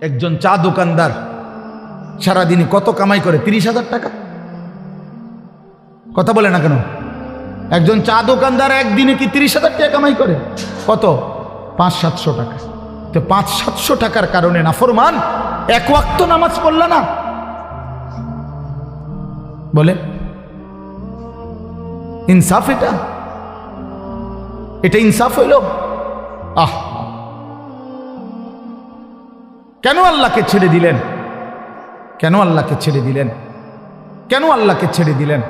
একজন চা দোকানদার সারাদিনে কত কামাই করে? 30,000 টাকা। কথা বলে না কেন? একজন চা দোকানদার একদিনে কি 30,000 টাকা কামাই করে? কত? 500-700 টাকা। তো 500-700 টাকার কারণে নাফরমান এক ওয়াক্ত নামাজ পড়ল না। বলে ইনসাফ? এটা ইনসাফ হইল? কেন আল্লাহকে ছেড়ে দিলেন? কেন আল্লাহকে ছেড়ে দিলেন? কেন আল্লাহকে ছেড়ে দিলেন?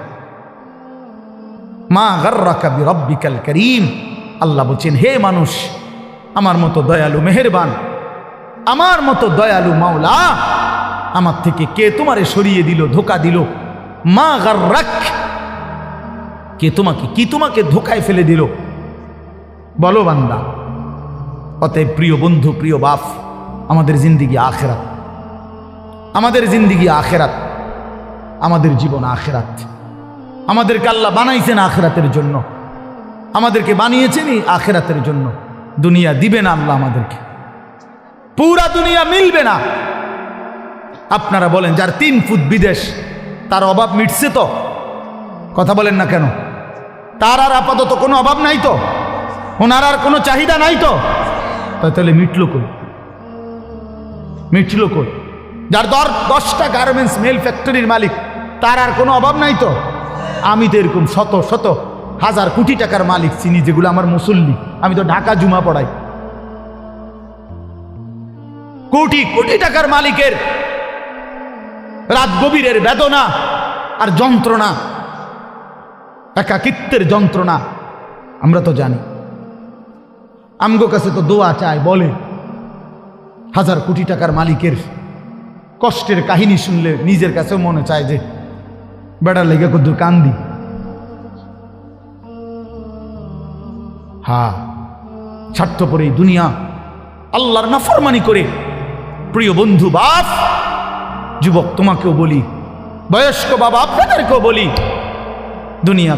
মা গাররাকা বিরাব্বিকাল কারীম। আল্লাহ বলছেন, হে মানুষ, আমার মতো দয়ালু মেহেরবান, আমার মতো দয়ালু মাওলা, আমার থেকে কে তোমারে সরিয়ে দিল, ধোকা দিল? মা গাররাক, কে তোমাকে, কি তোমাকে ধোকায় ফেলে দিল? বলো বান্দা। অতএব প্রিয় বন্ধু, প্রিয় বাপ, আমাদের জিন্দিগি আখেরাত, আমাদের জিন্দিগি আখেরাত, আমাদের জীবন আখেরাত। আমাদেরকে আল্লাহ বানাইছেন আখেরাতের জন্য, আমাদেরকে বানিয়েছেনই আখেরাতের জন্য। দুনিয়া দিবে না আল্লাহ আমাদেরকে, পুরা দুনিয়া মিলবে না। আপনারা বলেন, যার 3 ফুট বিদেশ, তার অভাব মিটছে তো? কথা বলেন না কেন? তার আর আপাতত কোনো অভাব নাই তো? ওনার আর কোনো চাহিদা নাই তো? তাহলে মিটলো কই? মিটলো কই? যার 10টা গার্মেন্টস মেল ফ্যাক্টরির মালিক, তার আর কোনো অভাব নাই তো? আমি তো এরকম শত শত হাজার কোটি টাকার মালিক চিনি, যেগুলো আমার মুসল্লি। আমি তো ঢাকা জুমা পড়াই। কোটি কোটি টাকার মালিকের রাত গভীরের বেদনা আর যন্ত্রণা, একাকিত্বের যন্ত্রণা আমরা তো জানি। আমগো কাছে তো দোয়া চায়, বলে হাজার কোটি টাকার মালিকের কষ্টের কাহিনী শুনলে নিজের কাছেও মনে চায় যে বেড়ার লেগে কদ্দুর কান্দি। হ্যাঁ, স্বার্থপর এই দুনিয়া আল্লাহর নাফরমানি করে। প্রিয় বন্ধু, বাপ, যুবক তোমাকেও বলি, বয়স্ক বাবা আপনাদেরকেও বলি, দুনিয়া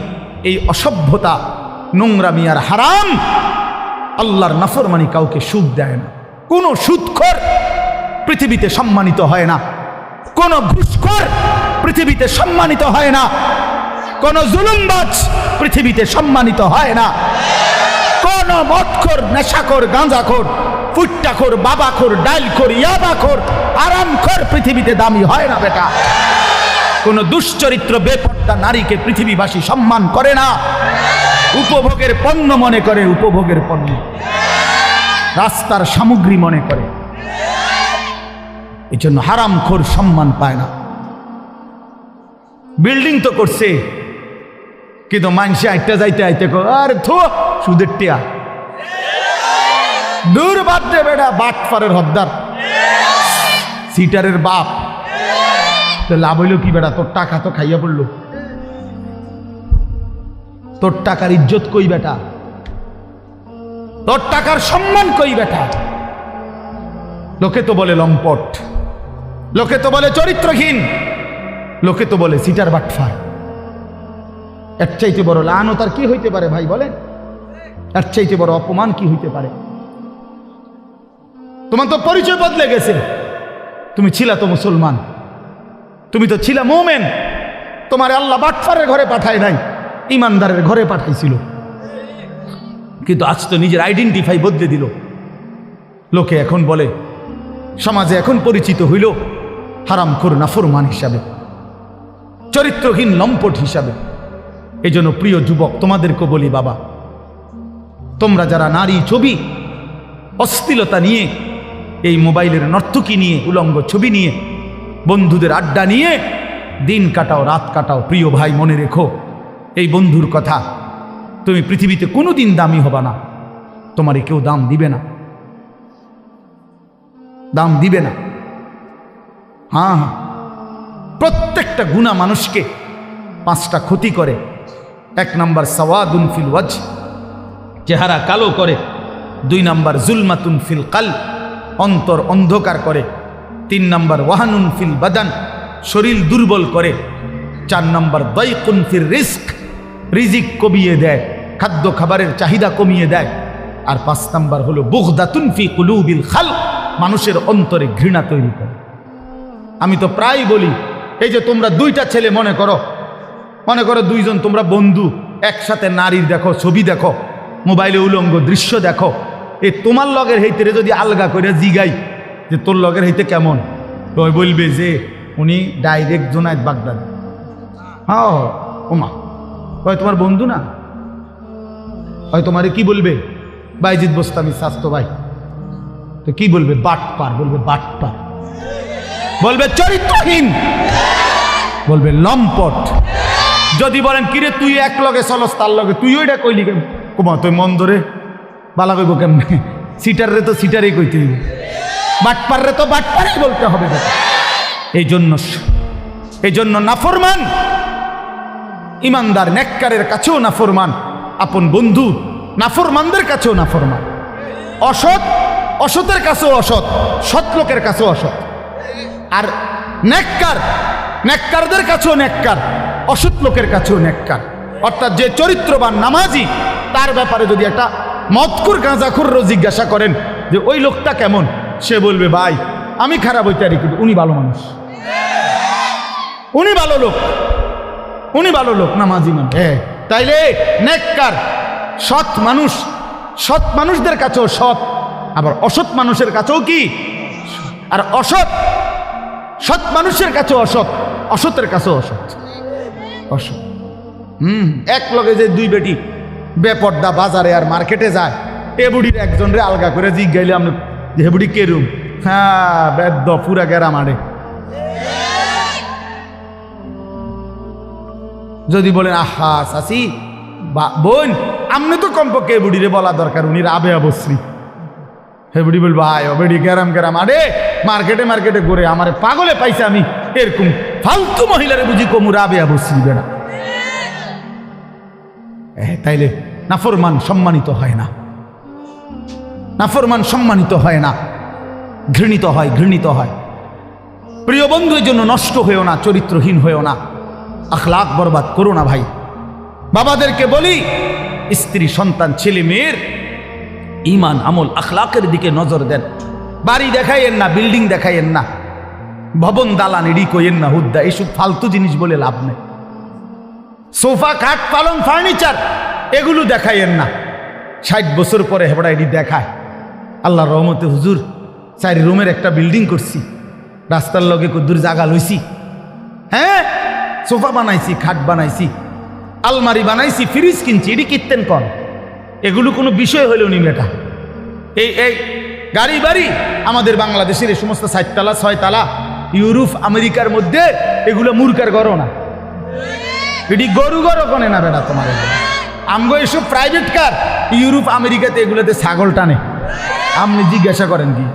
এই অসভ্যতা, নোংরামি আর হারাম, আল্লাহর নাফরমানি কাউকে সুখ দেয় না। কোনো সুদখোর পৃথিবীতে সম্মানিত হয় না, কোনো ঘুষখোর পৃথিবীতে সম্মানিত হয় না, কোনো জুলুমবাজ পৃথিবীতে সম্মানিত হয় না, কোনো মদখোর, নেশাখোর, গাঁজাখোর, ফুট্টাখোর, বাবাখোর, ডাইলখোর, ইয়াবাখোর, আরামখোর পৃথিবীতে দামি হয় না বেটা। কোন দুশ্চরিত্র বেপর্দা নারীকে পৃথিবীবাসী সম্মান করে না, উপভোগের পণ্য মনে করে, উপভোগের পণ্য, রাস্তার সামগ্রী মনে করে। এই জন্য হারামখোর সম্মান পায় না। বিল্ডিং তো করছে, কিন্তু মানুষে আইটা যাইতে আইতে আরে থো সুদের টিয়া, দূর বাদ দে বেটা, বাটফারের হদ্দার, সিটারের বাপ। তো লাভ হইল কি বেটা? তোর টাকা তো খাইয়া পড়লো, তোর টাকার ইজ্জত কই বেটা? তোর টাকার সম্মান কই বেটা? লোকে তো বলে লম্পট, লোকে তো বলে চরিত্রহীন, লোকে তো বলে সিটার বাটফার। এর চাইতে বড় লানত আর কি হইতে পারে ভাই বলেন? এর চাইতে বড় অপমান কি হইতে পারে? তোমার তো পরিচয় বদলে গেছে। তুমি ছিলা তো মুসলমান, তুমি তো ছিলা মুমিন। তোমার আল্লাহ বাটফারের ঘরে পাঠায় নাই, ইমানদারের ঘরে পাঠাইছিল। কিন্তু আজ তো নিজের আইডেন্টিফাই বদলে দিল। লোকে এখন বলে, সমাজে এখন পরিচিত হইল হারামখোর, নাফরমান হিসাবে, চরিত্রহীন, লম্পট হিসাবে। এই জন্য প্রিয় যুবক, তোমাদেরকে বলি, বাবা, তোমরা যারা নারী ছবি, অশ্লীলতা নিয়ে, এই মোবাইলের নর্তকী নিয়ে, উলঙ্গ ছবি নিয়ে, বন্ধুদের আড্ডা নিয়ে দিন কাটাও, রাত কাটাও, প্রিয় ভাই, মনে রেখো এই বন্ধুর কথা, তুমি পৃথিবীতে কোনোদিন দামি হবা না। তোমারে কেউ দাম দিবে না, দাম দিবে না। হ্যাঁ হ্যাঁ, প্রত্যেকটা গুনাহ মানুষকে 5টা ক্ষতি করে। 1 নাম্বার সাওয়াদুন ফিল ওয়াজহ, চেহারা কালো করে। 2 নাম্বার জুলমাতুন ফিল কলব, অন্তর অন্ধকার করে। 3 নাম্বার ওয়াহানুন ফিল বাদান, শরীর দুর্বল করে। 4 নাম্বার দাইকুন ফির রিজক, রিজিক কমিয়ে দেয়, খাদ্য খাবারের চাহিদা কমিয়ে দেয়। আর 5 নাম্বার হলো বুগদাতুন ফি কুলুবিল খালক, মানুষের অন্তরে ঘৃণা তৈরি করে। আমি তো প্রায় বলি, এই যে তোমরা দুইটা ছেলে মনে করো দুইজন তোমরা বন্ধু, একসাথে নারীর দেখো, ছবি দেখো, মোবাইলে উলঙ্গ দৃশ্য দেখো, এই তোমার লগের হইতে যদি আলগা করে জিগাই যে তোর লগের হইতে কেমন, তো বলবে যে উনি ডাইরেক্ট জোনায়েদ বাগদাদি। হ্যাঁ ওমা, হয় তোমার বন্ধু না, হয় তোমারে কি বলবে বাইজিদ বোস্তামি স্বাস্থ্য ভাই, তো কি বলবে বাটপার, বলবে বাটপার, বলবে চরিত্রহীন, বলবে লম্পট। যদি বলেন কিরে তুই এক লগে চলস তার লগে, তুই ওইটা কইলি কেন, কুমা তুই মন ধরে বালা কইব কেমনে, সিটার রে তো সিটারই কইতে হইব, বাটপার রে তো বাটপারই বলতে হবে। এই জন্য নাফরমান ইমানদার নেককারের কাছেও নাফরমান, আপন বন্ধু নাফরমানদের কাছেও নাফরমান, অসতের কাছেও অসৎ, সৎ লোকের কাছেও অসৎ। আর নেককারদের কাছেও নেককার, অসৎ লোকের কাছেও নেককার। অর্থাৎ যে চরিত্রবান নামাজি, তার ব্যাপারে যদি একটা মদকুর গাঁজাখুরও জিজ্ঞাসা করেন যে ওই লোকটা কেমন, সে বলবে ভাই আমি খারাপ হইতে পারি কিন্তু উনি ভালো মানুষ, উনি ভালো লোক নামাজি মানুষ। তাইলে নেককার সৎ মানুষদের কাছেও সৎ, আবার অসৎ মানুষের কাছেও কি, আর সৎ মানুষের কাছেও অসতের কাছেও অসৎ। এক লগে যে দুই বেটি বেপর্দা বাজারে আর মার্কেটে যায়, এ বুড়ির একজন রে আলগা করে জিজ্ঞাইলে আমরা যে বুড়ি কেরুম, হ্যাঁ বেদ্য পুরা গেরা মারে। যদি বলেন আহা চাচি বোন, আপনি তো কমপক্ষে এ বুড়িরে বলা দরকার, উনি রাবে অবশ্রী, হে বুড়ি বলবো আয় বেড়ি গেরাম আরে মার্কেটে ঘুরে আমারে পাগলে পাইছে, আমি এরকম ফালতু মহিলারে বুঝি কমু রাবে অবশ্রী বেড়া। তাইলে নাফরমান সম্মানিত হয় না, ঘৃণিত হয়। প্রিয় বন্ধু, এই জন্য নষ্ট হয়েও না, চরিত্রহীন হয়েও না, আখলাক বরবাদ করো না ভাই। বাবাদেরকে বলি, স্ত্রী সন্তান ছেলে মেয়ের ইমান আমল আখলাকের দিকে নজর দেন। বাড়ি দেখাইয়েন না, বিল্ডিং দেখাইয়েন না, ভবন দালান এডি কইয়েন না, হুদ্দা এইসব ফালতু জিনিস বলে লাভ নেই। সোফা খাট পালং ফার্নিচার এগুলো দেখাইয়েন না। 60 বছর পরে হেবড়া এডি দেখায়। আল্লাহ রহমতে হুজুর 4 রুমের একটা বিল্ডিং করছি, রাস্তার লগে কদ্দুর জায়গা লইছি, হ্যাঁ সোফা বানাইছি, খাট বানাইছি, আলমারি বানাইছি, ফ্রিজ কিনছি, এটি কিনতেন কন, এগুলো কোনো বিষয় হইল নি বেটা। এই গাড়ি বাড়ি আমাদের বাংলাদেশের এই সমস্ত 4 তালা 6 তালা ইউরোপ আমেরিকার মধ্যে এগুলো মূর্খার গড় না, এটি গরু গড় কনে না বেটা তোমার। আমগো এসব প্রাইভেট কার ইউরোপ আমেরিকাতে এগুলোতে ছাগল টানে, আপনি জিজ্ঞাসা করেন কি,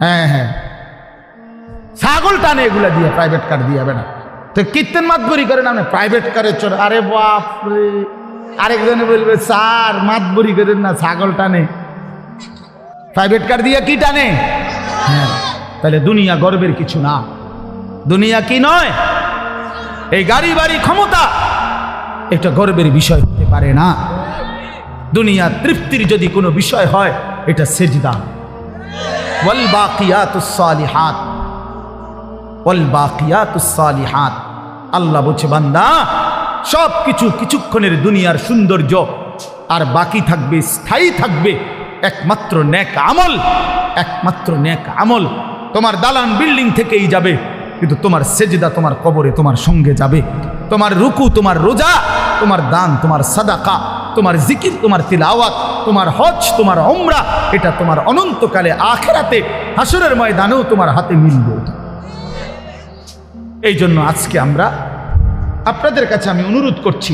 হ্যাঁ ছাগল টানে এগুলা দিয়ে, প্রাইভেট কার দিয়ে বেটা। তো কীর্তন মাতবরি করেন আপনি প্রাইভেট কারের চোর, আরে বাপরে। আরেকজনে বলবে স্যার মাতবরি করেন না, ছাগল টানে, প্রাইভেট কার দিয়ে কি টানে। হ্যাঁ, তাহলে দুনিয়া গর্বের কিছু না, দুনিয়া কি নয়, এই গাড়ি বাড়ি ক্ষমতা এটা গর্বের বিষয় হতে পারে না। দুনিয়া তৃপ্তির যদি কোনো বিষয় হয়, এটা সেজদা। ওয়াল বাকিয়াতুস সালিহাত, আল্লাহ বলছে বান্দা সব কিছু কিছুক্ষণের দুনিয়ার সৌন্দর্য, আর বাকি থাকবে, স্থায়ী থাকবে একমাত্র নেক আমল। তোমার দালান বিল্ডিং থেকেই যাবে, কিন্তু তোমার সেজদা তোমার কবরে তোমার সঙ্গে যাবে। তোমার রুকু, তোমার রোজা, তোমার দান, তোমার সাদাকা, তোমার জিকির, তোমার তিলাওয়াত, তোমার হজ, তোমার উমরা, এটা তোমার অনন্তকালে আখিরাতে হাসরের ময়দানেও তোমার হাতে মিলবে। এই জন্য আজকে আমরা আপনাদের কাছে আমি অনুরোধ করছি,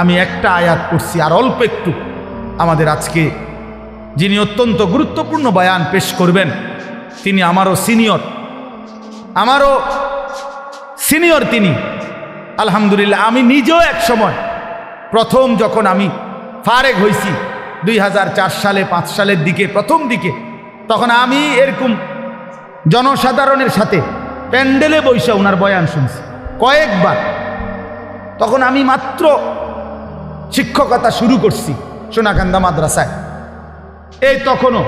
আমি একটা আয়াত পড়ছি আর অল্প একটু, আমাদের আজকে যিনি অত্যন্ত গুরুত্বপূর্ণ বয়ান পেশ করবেন, তিনি আমারও সিনিয়র তিনি আলহামদুলিল্লাহ। আমি নিজেও এক সময় প্রথম যখন আমি ফারেগ হয়েছি 2004 সালে 5 সালের দিকে, প্রথম দিকে, তখন আমি এরকম জনসাধারণের সাথে প্যান্ডেলে বৈশা ওনার বয়ান শুনছি কয়েকবার। তখন আমি মাত্র শিক্ষকতা শুরু করছি সোনাকান্দা মাদ্রাসায়। এই তখনও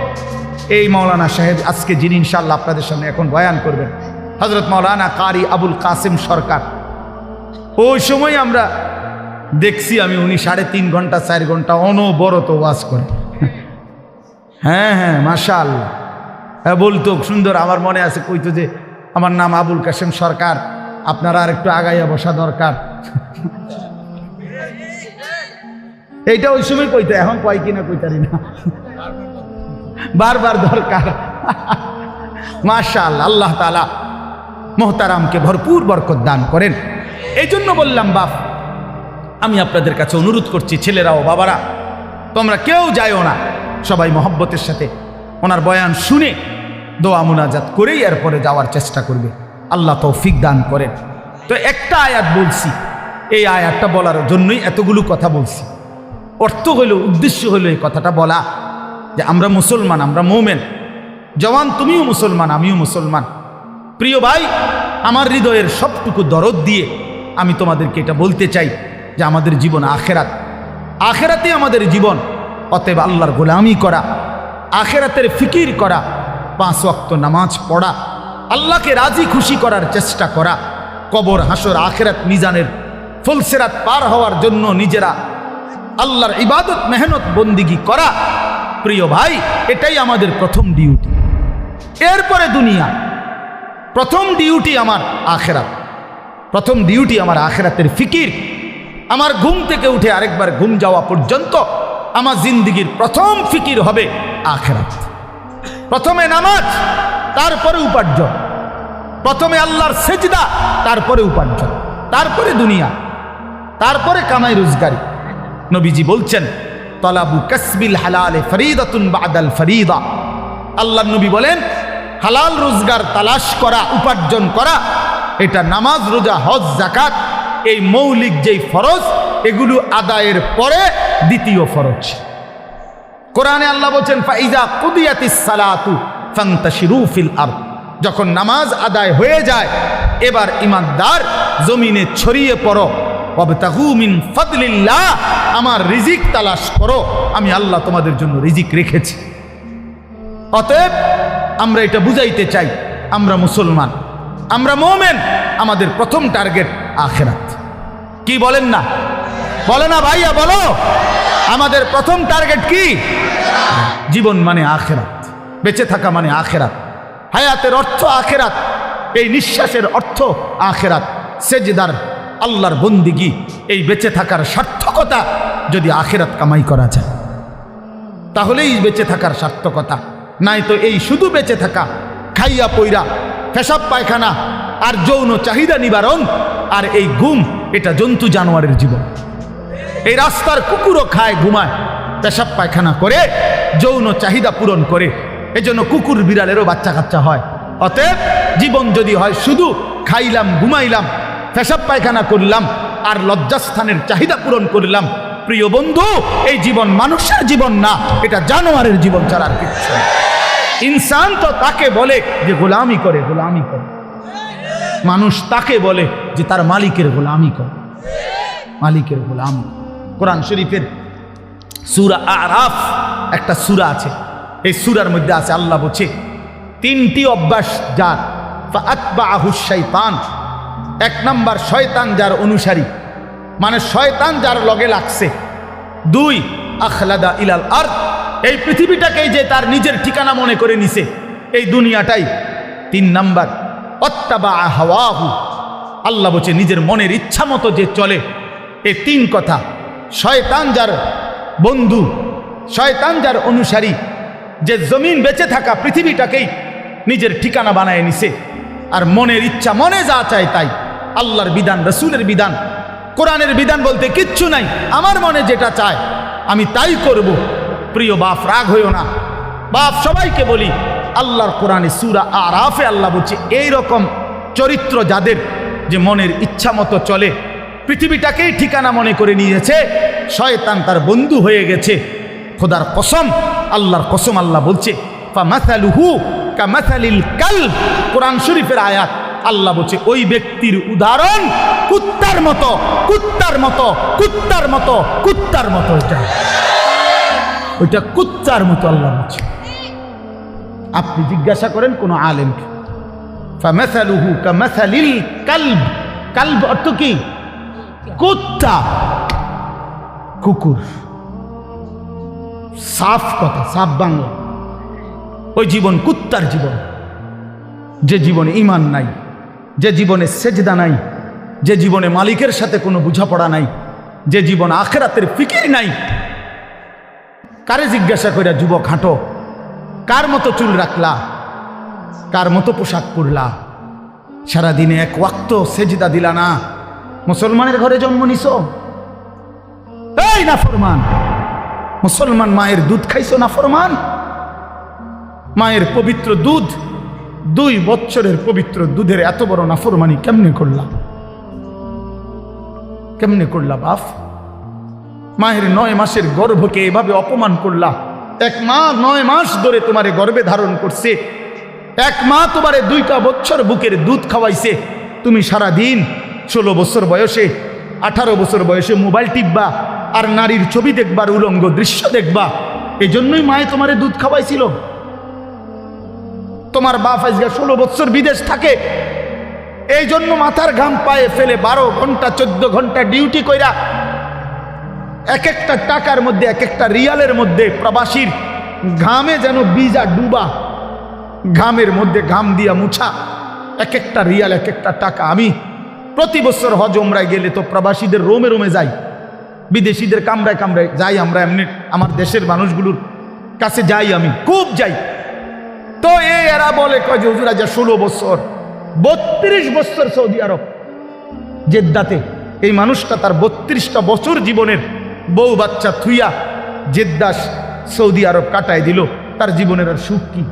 এই মাওলানা সাহেব আজকে যিনি ইনশাআল্লাহ আপনাদের সামনে এখন বয়ান করবেন, হযরত মাওলানা কারি আবুল কাসেম সরকার। ওই সময় আমরা দেখছি উনি 3.5 ঘন্টা 4 ঘন্টা অনবরত ওয়াজ করে। হ্যাঁ হ্যাঁ, মাশাআল্লাহ। হ্যাঁ, বলতো সুন্দর, আমার মনে আছে, কইতো যে আমার নাম আবুল কাসেম সরকার, আপনারা আর একটু আগাইয়া বসা দরকার। এইটা ওই সময় কইতো, এখন কয় কিনা কইতারি না, বারবার দরকার। মাশাআল্লাহ, আল্লাহ তাআলা মোহতারামকে ভরপুর বরকত দান করেন। এই জন্য বললাম বাপ, আমি আপনাদের কাছে অনুরোধ করছি, ছেলেরা ও বাবারা, তোমরা কেউ যাইও না, সবাই মহব্বতের সাথে ওনার বয়ান শুনে দোয়া মুনাজাত করেই এরপরে যাওয়ার চেষ্টা করবে। আল্লাহ তৌফিক দান করেন। তো একটা আয়াত বলছি, এই আয়াতটা বলার জন্যই এতগুলো কথা বলছি। অর্থ হইল, উদ্দেশ্য হইল এই কথাটা বলা যে আমরা মুসলমান, আমরা মোমেন। জওয়ান, তুমিও মুসলমান, আমিও মুসলমান। প্রিয় ভাই, আমার হৃদয়ের সবটুকু দরদ দিয়ে আমি তোমাদেরকে এটা বলতে চাই যে আমাদের জীবন আখেরাত, আখেরাতে আমাদের জীবন। অতএব আল্লাহর গোলামি করা, আখেরাতের ফিকির করা, 5 ওয়াক্ত নামাজ পড়া, আল্লাহকে রাজি খুশি করার চেষ্টা করা, কবর হাসর আখেরাত মিজানের ফুলসেরাত পার হওয়ার জন্য নিজেরা আল্লাহর ইবাদত মেহনত বন্দিগি করা। প্রিয় ভাই, এটাই আমাদের প্রথম ডিউটি। এরপরে দুনিয়া। প্রথম ডিউটি আমার আখেরাত, প্রথম ডিউটি আমার আখেরাতের ফিকির। আমার ঘুম থেকে উঠে আরেকবার ঘুম যাওয়া পর্যন্ত আমার জিন্দিগির প্রথম ফিকির হবে আখেরাত। প্রথমে নামাজ, তারপরে উপার্জন। প্রথমে আল্লাহর সেজদা, তারপরে উপার্জন, তারপরে দুনিয়া, তারপরে কামাই রোজগারি। নবীজি বলছেন, তলাবু কাসবিল হালালে ফরিদাতুন বাদাল ফরিদা। আল্লাহর নবী বলেন, হালাল রোজগার তালাশ করা, উপার্জন করা, এটা নামাজ, রোজা, হজ, যাকাত, এই মৌলিক যেই ফরজ, এগুলো আদায়ের পরে দ্বিতীয় ফরজ। কোরআনে আল্লাহ বলছেন, ফাইজা কুদিয়াতিস সালাতু ফান্তাশিরু ফিল আরদ। যখন নামাজ আদায় হয়ে যায়, এবার ইমানদার জমিনে ছড়িয়ে পড়ো। ওয়াবতাগু মিন ফাদলিল্লাহ, আমার রিজিক তালাশ করো, আমি আল্লাহ তোমাদের জন্য রিজিক রেখেছি। অতএব আমরা এটা বুঝাইতে চাই, আমরা মুসলমান, আমরা মুমিন, আমাদের প্রথম টার্গেট আখেরাত। কি বলেন না? বলে না ভাইয়া, বলো, আমাদের প্রথম টার্গেট কি? জীবন মানে আখেরাত, বেঁচে থাকা মানে আখেরাত, হায়াতের অর্থ আখেরাত, এই নিঃশ্বাসের অর্থ আখেরাত, সেজদার আল্লাহর বন্দিগি, এই বেঁচে থাকার সার্থকতা যদি আখেরাত কামাই করা যায়, তাহলেই বেঁচে থাকার সার্থকতা। নাই তো এই শুধু বেঁচে থাকা, খাইয়া পইরা, পেশাব পায়খানা আর যৌন চাহিদা নিবারণ, আর এই ঘুম, এটা জন্তু জানোয়ারের জীবন। এই রাস্তার কুকুরও খায়, ঘুমায়, পেশাব পায়খানা করে, যৌন চাহিদা পূরণ করে। এজন্য কুকুর বিড়ালেরও বাচ্চা কাচ্চা হয়। অতএব জীবন যদি হয় শুধু খাইলাম, ঘুমাইলাম, পেশাব পায়খানা করলাম আর লজ্জাস্থানের চাহিদা পূরণ করলাম, প্রিয় বন্ধু, এই জীবন মানুষের জীবন না, এটা জানোয়ারের জীবন ছাড়া আর কিছু না। ইনসান তো তাকে বলে যে গোলামি করে, গোলামি করে। মানুষ তাকে বলে যে তার মালিকের গোলামি করে, মালিকের গোলামি। কোরআন শরীফের সূরা আরাফ একটা সূরা আছে, এই সূরার মধ্যে আছে, আল্লাহ বলছে 3টি অভ্যাস যার, ফাআতবাআহু শাইতান। 1 নাম্বার, শয়তান যার অনুসারী, মানে শয়তান যার লগে লাগছে। 2, আখলাদা ইলাল আরদ, এই পৃথিবীটাকেই যে তার নিজের ঠিকানা মনে করে নিছে, এই দুনিয়াটাই। 3 নাম্বার, অত্তাবা হাওয়াহু, আল্লাহ বলছে নিজের মনের ইচ্ছা মতো যে চলে। এই 3 কথা, শয়তান যার বন্ধু, শয়তান যার অনুসারী, যে জমিন বেঁচে থাকা পৃথিবীটাকেই নিজের ঠিকানা বানায় নিছে, আর মনের ইচ্ছা, মনে যা চায় তাই। আল্লাহর বিধান, রসুলের বিধান, কোরআনের বিধান বলতে কিচ্ছু নাই, আমার মনে যেটা চায় আমি তাই করব। প্রিয় বাপ, রাগ হইও না বাপ, সবাইকে বলি, আল্লাহর কোরআনে সূরা আরাফে আল্লাহ বলছে এইরকম চরিত্র যাদের, যে মনের ইচ্ছা মতো চলে, পৃথিবীটাকেই ঠিকানা মনে করে নিয়েছে, শয়তান তার বন্ধু হয়ে গেছে। খোদার কসম, আল্লাহর কসম, আল্লাহ বলছে ফামাসালুহু কামাসালিল কালব, কোরআন শরীফের আয়াত। আল্লাহ বলছে ওই ব্যক্তির উদাহরণ কুত্তার মতো, কুত্তার মতো, কুত্তার মতো, কুত্তার মতো। ওইটা কুত্তার মতো আল্লাহ বলছে। আপনি জিজ্ঞাসা করেন কোন আলেমকে, ফামাসালুহু কামাসালিল কালব। কালব অর্থ কি? কুত্তা, কুকুর। সাফ কথা, সাফ বাংলা। ওই জীবন কুত্তার জীবন, যে জীবনে ঈমান নাই, যে জীবনে সেজদা নাই, যে জীবনে মালিকের সাথে কোনো বোঝাপড়া নাই, যে জীবন আখিরাতের ফিকির নাই। কারে জিজ্ঞাসা কইরা যুবক হাঁটো, কার মতো চুল রাখলা, কার মতো পোশাক পরলা, সারাদিনে এক ওয়াক্ত সেজদা দিলা না, মুসলমানের ঘরে জন্ম নিছো? এই নাফরমান, মুসলমান মায়ের দুধ খাইছো নাফরমান? মায়ের পবিত্র দুধ, 2 বছরের পবিত্র দুধের এত বড় নাফরমানি কেমনে করলা? কেমনে করলা বাপ? মায়ের 9 মাসের গর্ভকে এভাবে অপমান করলা। এক মা 9 মাস ধরে তোমারে গর্ভে ধারণ করছে, এক মা তোমারে 2টা বছর বুকের দুধ খাওয়াইছে। তুমি সারা দিন 16 বছর বয়সে, 18 বছর বয়সে মোবাইল টিপবা আর নারীর ছবি দেখবার, উলঙ্গ দৃশ্য দেখবা। এই জন্যই মায়ে তোমারে দুধ খাওয়াইছিল। তোমার বাপ আজকে 16 বছর বিদেশ থাকে, এই জন্য মাথার ঘাম পায়ে ফেলে 12 ঘন্টা 14 ঘন্টা ডিউটি কইরা এক একটা টাকার মধ্যে, এক একটা রিয়ালের মধ্যে প্রবাসীর ঘামে যেন বীজা ডুবা, ঘামের মধ্যে ঘাম দিয়া মুছা, এক একটা রিয়াল, এক একটা টাকা। আমি প্রতি বছর হজ ওমরায় গেলে তো প্রবাসীদের রোমে রোমে যাই, বিদেশিদের কামরায় কামরায় যাই। আমরা এমনি আমার দেশের মানুষগুলোর কাছে যাই, আমি খুব যাই। তো এরা বলে কয় যে হুজুর আজ 16 বছর, 32 বছর সৌদি আরব জেদ্দাতে। এই মানুষটা তার 32টা বছর জীবনের বউ বাচ্চা থুইয়া জেদ্দা সৌদি আরব কাটায় দিল। তার জীবনের আর সুখ কি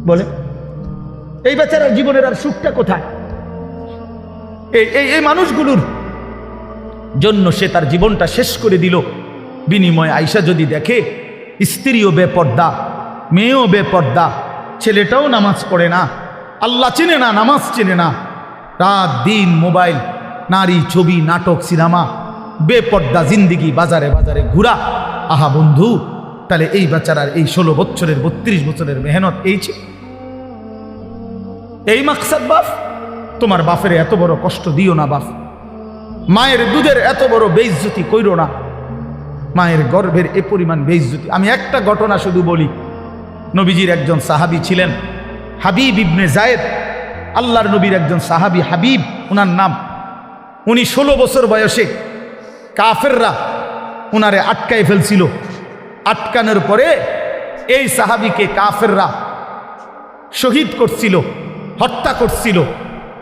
বলে? এই বেচারার জীবনের আর সুখটা কোথায়? এই মানুষগুলোর জন্য সে তার জীবনটা শেষ করে দিল। বিনিময়ে আয়সা যদি দেখে স্ত্রীও বেপর্দা, মেয়েও বেপর্দা, ছেলেটাও নামাজ পড়ে না, আল্লাহ চেনে না, নামাজ চেনে না, রাত দিন মোবাইল, নারী, ছবি, নাটক, সিনেমা, বেপর্দা জিন্দিগি, বাজারে বাজারে ঘুরা। আহা বন্ধু, তাহলে এই বেচারার এই 16 বছরের 32 বছরের মেহনত এই মাকসাদ বাপ? তোমার বাপের এত বড় কষ্ট দিও না বাপ। মায়ের দুধের এত বড় বেইজ্জতি কইরো না, মায়ের গর্ভের এ পরিমাণ বেইজ্জতি। আমি একটা ঘটনা শুধু বলি। নবীজির একজন সাহাবী ছিলেন হাবিব ইবনে জায়েদ, আল্লাহর নবীর একজন সাহাবী হাবিব ওনার নাম। উনি 16 বছর বয়সে কাফেররা ওনারে আটকায় ফেলছিল। আটকানোর পরে এই সাহাবীকে কাফেররা শহীদ করছিল, হত্যা করছিল।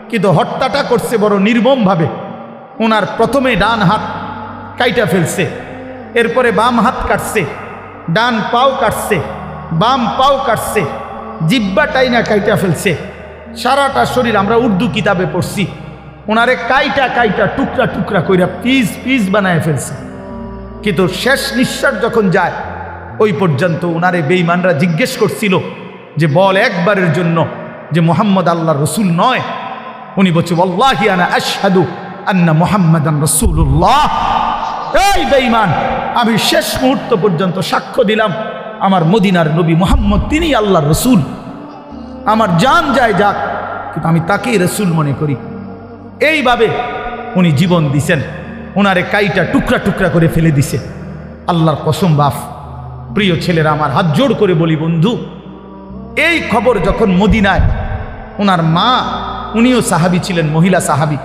কিন্তু হত্যাটা করছে বড় নির্মমভাবে। ওনার প্রথমে ডান হাত কাইটা ফেলছে, এরপরে বাম হাত কাটছে, ডান পাও কাটছে, বাম পাও কাটছে, জিব্বাটাই না কাইটা ফেলছে, সারাটা শরীর। আমরা উর্দু কিতাবে পড়ছি, ওনারে কাইটা কাইটা টুকরা টুকরা কইরা পিস পিস বানায় ফেলছে। কিন্তু শেষ নিঃশ্বাস যখন যায়, ওই পর্যন্ত ওনারে বেঈমানরা জিজ্ঞেস করছিল যে বল একবারের জন্য যে মুহাম্মদ আল্লাহর রসুল নয়। উনি বলছে ওয়াল্লাহি আনা আশহাদু আন্না মুহাম্মাদান রাসূলুল্লাহ। এই বেঈমান, আমি শেষ মুহূর্ত পর্যন্ত সাক্ষ্য দিলাম আমার মদিনার নবী মুহাম্মদ তিনি আল্লাহর রসুল। আমার জান যায় যাক, কিন্তু আমি তাকেই রসুল মনে করি। এইভাবে উনি জীবন দিছেন। ওনারে কাইটা টুকরা টুকরা করে ফেলে দিছে। আল্লাহর কসম বাপ, প্রিয় ছেলেরা, আমার হাত জোড় করে বলি বন্ধু, এই খবর যখন মদিনায় ওনার মা, উনিও সাহাবী ছিলেন, মহিলা সাহাবী,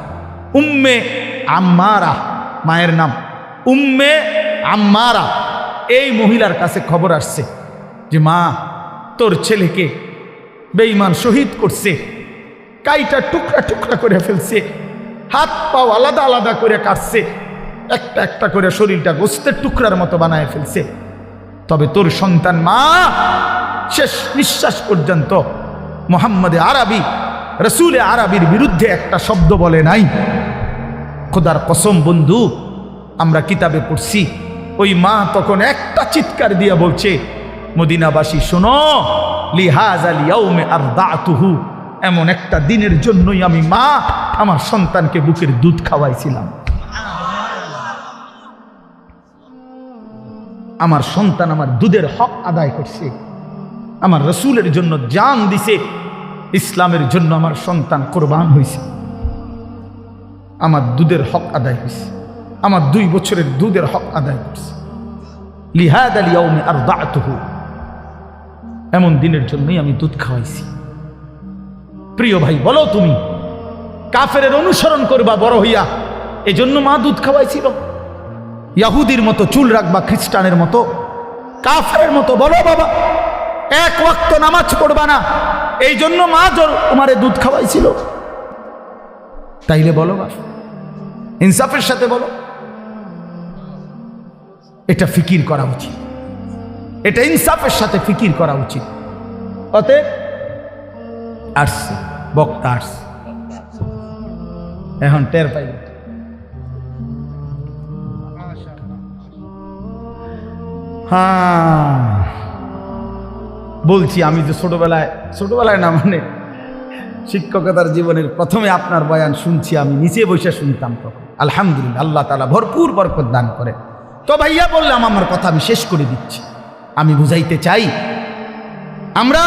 উম্মে আম্মারা মায়ের নাম, উম্মে আম্মারা, এই মহিলার কাছে খবর আসছে যে মা, তোর ছেলেকে বেঈমান শহীদ করছে, কাইটা টুকরা টুকরা করে ফেলছে, হাত পাও আলাদা আলাদা করে কাটছে, একটা একটা করে শরীরটা গোস্তের টুকরার মতো বানায় ফেলছে। তবে তোর সন্তান মা শেষ নিঃশ্বাস পর্যন্ত মুহাম্মদে আরবি, রসুলে আরবির বিরুদ্ধে একটা শব্দ বলে নাই। খোদার কসম বন্ধু, আমরা কিতাবে পড়ছি, ওই মা তখন একটা চিৎকার দিয়ে বলছে, মদিনাবাসী শোনো, লিহাযাল ইয়াউমে আরদাতুহু, এমন একটা দিনের জন্যই আমি মা আমার সন্তানকে বুকের দুধ খাওয়াইছিলাম। আমার সন্তান আমার দুধের হক আদায় করছে। আমার রসুলের জন্য জান দিছে, ইসলামের জন্য আমার সন্তান কোরবান হয়েছে, আমার দুধের হক আদায় হয়েছে, আমার 2 বছরের দুধের হক আদায় করছে। লিহাদাল ইয়াউমি আরদাতুহু, এমন দিনের জন্যই আমি দুধ খাওয়াইছি। প্রিয় ভাই, বলো তুমি কাফেরের অনুসরণ করবা বড় হইয়া, এজন্য মা দুধ খাওয়াইছিল? ইয়াহুদির মতো চুল রাখবা, খ্রিস্টানের মতো, কাফেরের মতো? বলো বাবা, 1 ওয়াক্ত নামাজ পড়বা না, এই জন্য মা তোমারে দুধ খাওয়াইছিল? তাইলে বলো বাবা, ইনসাফের সাথে বলো। এটা ফিকির করা উচিত, এটা ইনসাফের সাথে ফিকির করা উচিত। অতএব আসছে বক্তা, আসছে, এখন টের পাই। হ্যাঁ, বলছি আমি যে ছোটবেলায় না, মানে শিক্ষকতার জীবনের প্রথমে আপনার বয়ান শুনছি, আমি নিচে বসে শুনতাম তখন। আলহামদুলিল্লাহ, আল্লাহ তাআলা ভরপুর বরকত দান করে। তো ভাইয়া বললাম, আমার কথা আমি শেষ করে দিচ্ছি। আমি বুঝাইতে চাই, আমরা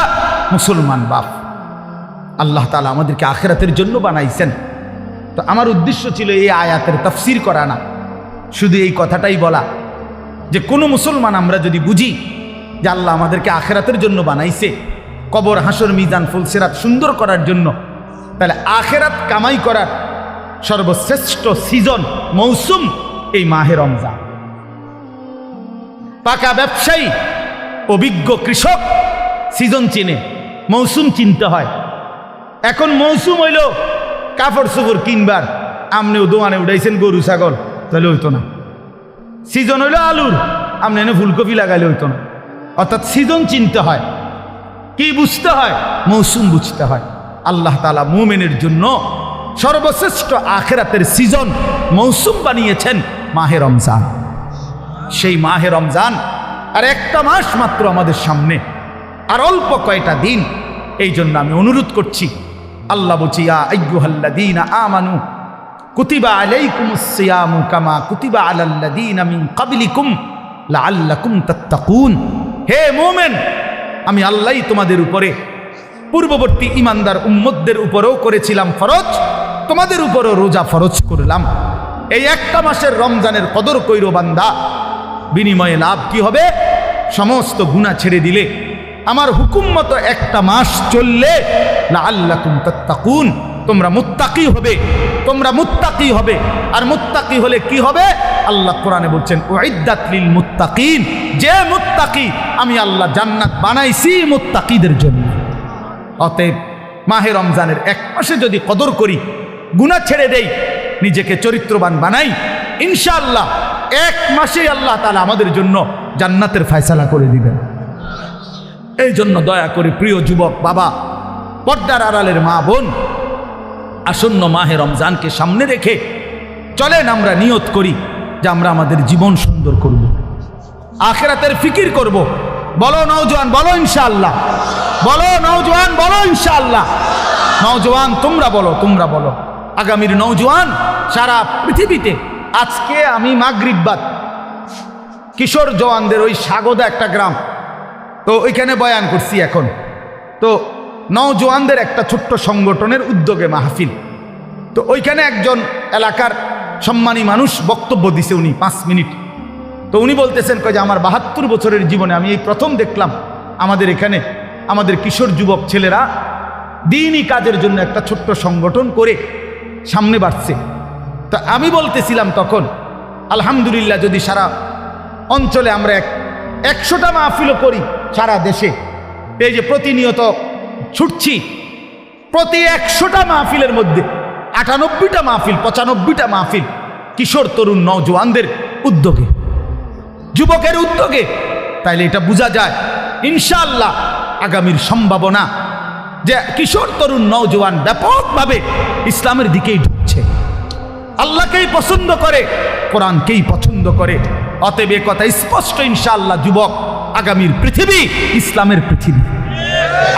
মুসলমান বাপ, আল্লাহ তাআলা আমাদেরকে আখিরাতের জন্য বানাইছেন। তো আমার উদ্দেশ্য ছিল এই আয়াতের তাফসীর করা না, শুধু এই কথাটাই বলা যে কোনো মুসলমান আমরা যদি বুঝি যে আল্লাহ আমাদেরকে আখিরাতের জন্য বানাইছে, কবর, হাসর, মিজান, ফুলসিরাত সুন্দর করার জন্য, তাহলে আখিরাত কামাই করার সর্বশ্রেষ্ঠ সিজন, মৌসুম এই মাহে রমজান। পাকা ব্যবসায়ী, অভিজ্ঞ কৃষক সিজন চিনে, মৌসুম চিনতে হয়। এখন মৌসুম হইল কাপড় চোপড় কিনবার, আপনিও দোকানে উঠাইছেন গরু ছাগল, তাহলে হইতো না। সিজন হইল আলুর, আপনি এনে ফুলকপি লাগাইলে হইতো না। অর্থাৎ সিজন চিনতে হয়। কি বুঝতে হয়? মৌসুম বুঝতে হয়। আল্লাহ তাআলা মুমিনের জন্য সর্বশ্রেষ্ঠ আখিরাতের সিজন, মৌসুম বানিয়েছেন মাহে রমজান। সেই মাহে রমজান আর একটা মাস মাত্র আমাদের সামনে, আর অল্প কয়টা দিন। এই জন্য আমি অনুরোধ করছি, আল্লাহ বলছি, ইয়া আইয়ুহাল্লাযীনা আমানু কুতিবা আলাইকুমুস সিয়ামু কামা কুতিবা আলাল্লাযীনা মিন ক্বাবলিকুম লাআল্লাকুম তাত্তাকুন। হে মুমিন, আমি আল্লাহই তোমাদের উপরে, পূর্ববর্তী ইমানদার উম্মতদের উপরেও করেছিলাম ফরজ, তোমাদের উপরও রোজা ফরজ করলাম। এই একটা মাসের রমজানের কদর কইরো বান্দা, বিনিময়ে লাভ কি হবে? সমস্ত গুনাহ ছেড়ে দিলে, আমার হুকুম মতো একটা মাস চললে, লাআল্লাকুম তাত্তাকুন, তোমরা মুত্তাকি হবে, তোমরা মুত্তাকি হবে। আর মুত্তাকি হলে কি হবে? আল্লাহ কোরআনে বলছেন, উইদ্দাত লিল মুত্তাকিন, যে মুত্তাকি আমি আল্লাহ জান্নাত বানাইছি মুত্তাকিদের জন্য। অতএব মাহে রমজানের 1 মাসে যদি কদর করি, গুনাহ ছেড়ে দেই, নিজেকে চরিত্রবান বানাই, ইনশাআল্লাহ 1 মাসেই আল্লাহ তাআলা আমাদের জন্য জান্নাতের ফয়সালা করে দিবেন। এই জন্য দয়া করে প্রিয় যুবক বাবা, পর্দার আড়ালের মা বোন, আসন্ন মাহে রমজানকে সামনে রেখে চলেন আমরা নিয়ত করি যে আমরা আমাদের জীবন সুন্দর করব, আখিরাতের ফিকির করব। বলো নওজোয়ান, বলো ইনশাআল্লাহ। বলো নওজোয়ান, বলো ইনশাআল্লাহ। নওজোয়ান তোমরা বলো, তোমরা বলো। আগামীর নওজোয়ান সারা পৃথিবীতে। আজকে আমি মাগরিব বাদ কিশোর জওয়ানদের ওই স্বাগতা একটা গ্রাম, তো ওইখানে বয়ান করছি। এখন তো নওজোয়ানদের একটা ছোট্ট সংগঠনের উদ্যোগে মাহফিল, তো ওইখানে একজন এলাকার সম্মানী মানুষ বক্তব্য দিছে, উনি 5 মিনিট। তো উনি বলতেছেন যে আমার 72 বছরের জীবনে আমি এই প্রথম দেখলাম আমাদের এখানে আমাদের কিশোর যুবক ছেলেরা দিনই কাজের জন্য একটা ছোট্ট সংগঠন করে সামনে বাড়ছে। তো আমি বলতেছিলাম তখন, আলহামদুলিল্লাহ, যদি সারা অঞ্চলে আমরা 100টা মাহফিলও করি সারা দেশে, এই যে প্রতিনিয়ত ছুটছি, প্রতি 100টা মাহফিলের মধ্যে 98টা মাহফিল, 95টা মাহফিল কিশোর তরুণ নওজোয়ানদের উদ্যোগে, যুবকের উদ্যোগে। তাইলে এটা বোঝা যায় ইনশাআল্লাহ আগামীর সম্ভাবনা যে কিশোর তরুণ নওজোয়ান ব্যাপকভাবে ইসলামের দিকেই ঢুকছে, আল্লাহকেই পছন্দ করে, কোরআনকেই পছন্দ করে। অতএব এ কথা স্পষ্ট, ইনশাআল্লাহ যুবক, আগামীর পৃথিবী ইসলামের পৃথিবী,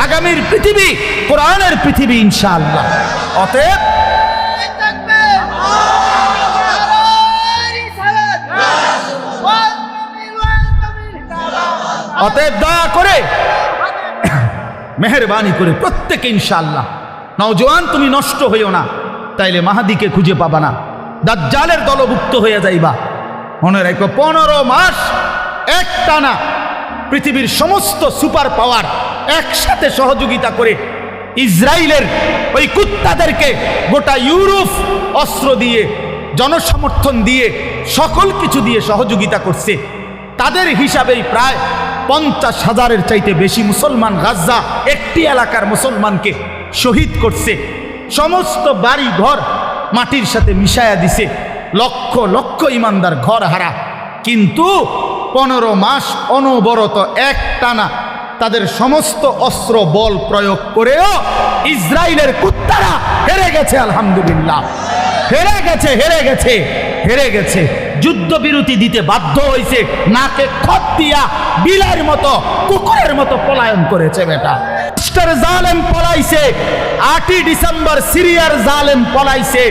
আগামীর পৃথিবী কোরআনের পৃথিবী ইনশাআল্লাহ। অতএব দয়া করে মেহেরবানি করে প্রত্যেকে ইনশাআল্লাহ, নওজোয়ান তুমি নষ্ট হইও না, তাইলে মাহাদিকে খুঁজে পাবা না, দাজ্জালের দলভুক্ত হয়ে যাইবা। মনে রাখো 15 মাস একটানা পৃথিবীর সমস্ত সুপার পাওয়ার একসাথে সহযোগিতা করে ইসরায়েলের ওই কুত্তাদেরকে গোটা ইউরোপ অস্ত্র দিয়ে, জনসমর্থন দিয়ে, সকল কিছু দিয়ে সহযোগিতা করছে। তাদের হিসাবেই প্রায় 50,000-এর চাইতে বেশি মুসলমান গাজ্জা একটি এলাকার মুসলমানকে শহীদ করছে। সমস্ত বাড়ি ঘর মাটির সাথে মিশায়া দিছে, লক্ষ লক্ষ ইমানদার ঘর হারা। কিন্তু 15 মাস অনবরত একটানা তাদের সমস্ত অস্ত্র বল প্রয়োগ করেও ইসরায়েলের কুত্তারা হেরে গেছে। আলহামদুলিল্লাহ, হেরে গেছে, হেরে গেছে, হেরে গেছে। যুদ্ধবিরতি দিতে বাধ্য হয়েছে, নাকে খত দিয়া বিলার মতো, কুকুরের মতো পলায়ন করেছে। বেটা জালেম পলাইছে, 8ই ডিসেম্বর সিরিয়ার জালেম পলাইছে,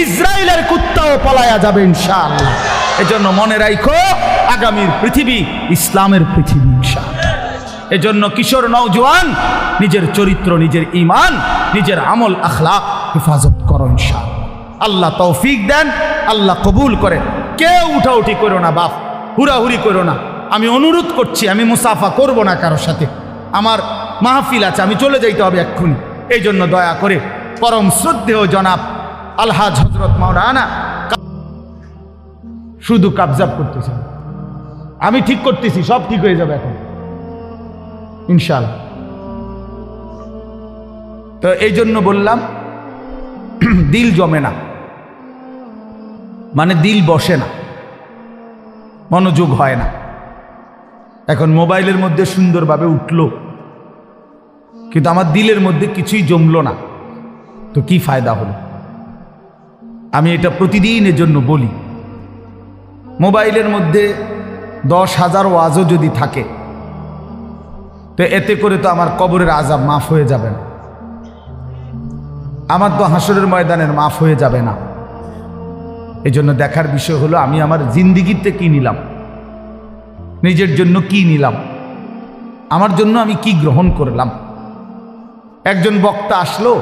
ইসরায়েলের কুত্তাও পলায়া যাবে ইনশাআল্লাহ। এজন্য মনে রাখো, আগামীর পৃথিবী ইসলামের পৃথিবী ইনশাআল্লাহ। এজন্য কিশোর নওজোয়ান নিজের চরিত্র, নিজের ঈমান, নিজের আমল আখলাক হেফাজত করো ইনশাআল্লাহ। আল্লাহ তৌফিক দেন, আল্লাহ কবুল করে। কেউ উঠাউঠি করো না বাপ, হুড়াহুড়ি করো না। আমি অনুরোধ করছি, আমি মুসাফা করব না কারোর সাথে, আমার মাহফিল আছে, আমি চলে যাইতে হবে এক্ষুনি। এই জন্য দয়া করে পরম শ্রদ্ধেয় জনাব আলহাজ হজরত মাওলানা শুধু কাবজাব করতেছেন, আমি ঠিক করতেছি, সব ঠিক হয়ে যাবে এখন ইনশাআল্লাহ। তো এই জন্য বললাম, দিল জমে না, মানে দিল বসে না, মনোযোগ হয় না। এখন মোবাইলের মধ্যে সুন্দরভাবে উঠলো, কিন্তু আমার দিলের মধ্যে কিছুই জমলো না, তো কি ফায়দা হলো? আমি এটা প্রতিদিনের জন্য বলি, মোবাইলের মধ্যে 10,000 ওয়াজও যদি থাকে, তো এতে করে তো আমার কবরের আযাব মাফ হয়ে যাবে না, আমার তো হাসরের ময়দানের মাফ হয়ে যাবে না। এই জন্য দেখার বিষয় হলো, আমি আমার জিন্দিগিতে কি নিলাম, নিজের জন্য কি নিলাম, আমার জন্য আমি কি গ্রহণ করলাম। একজন বক্তা আসলো,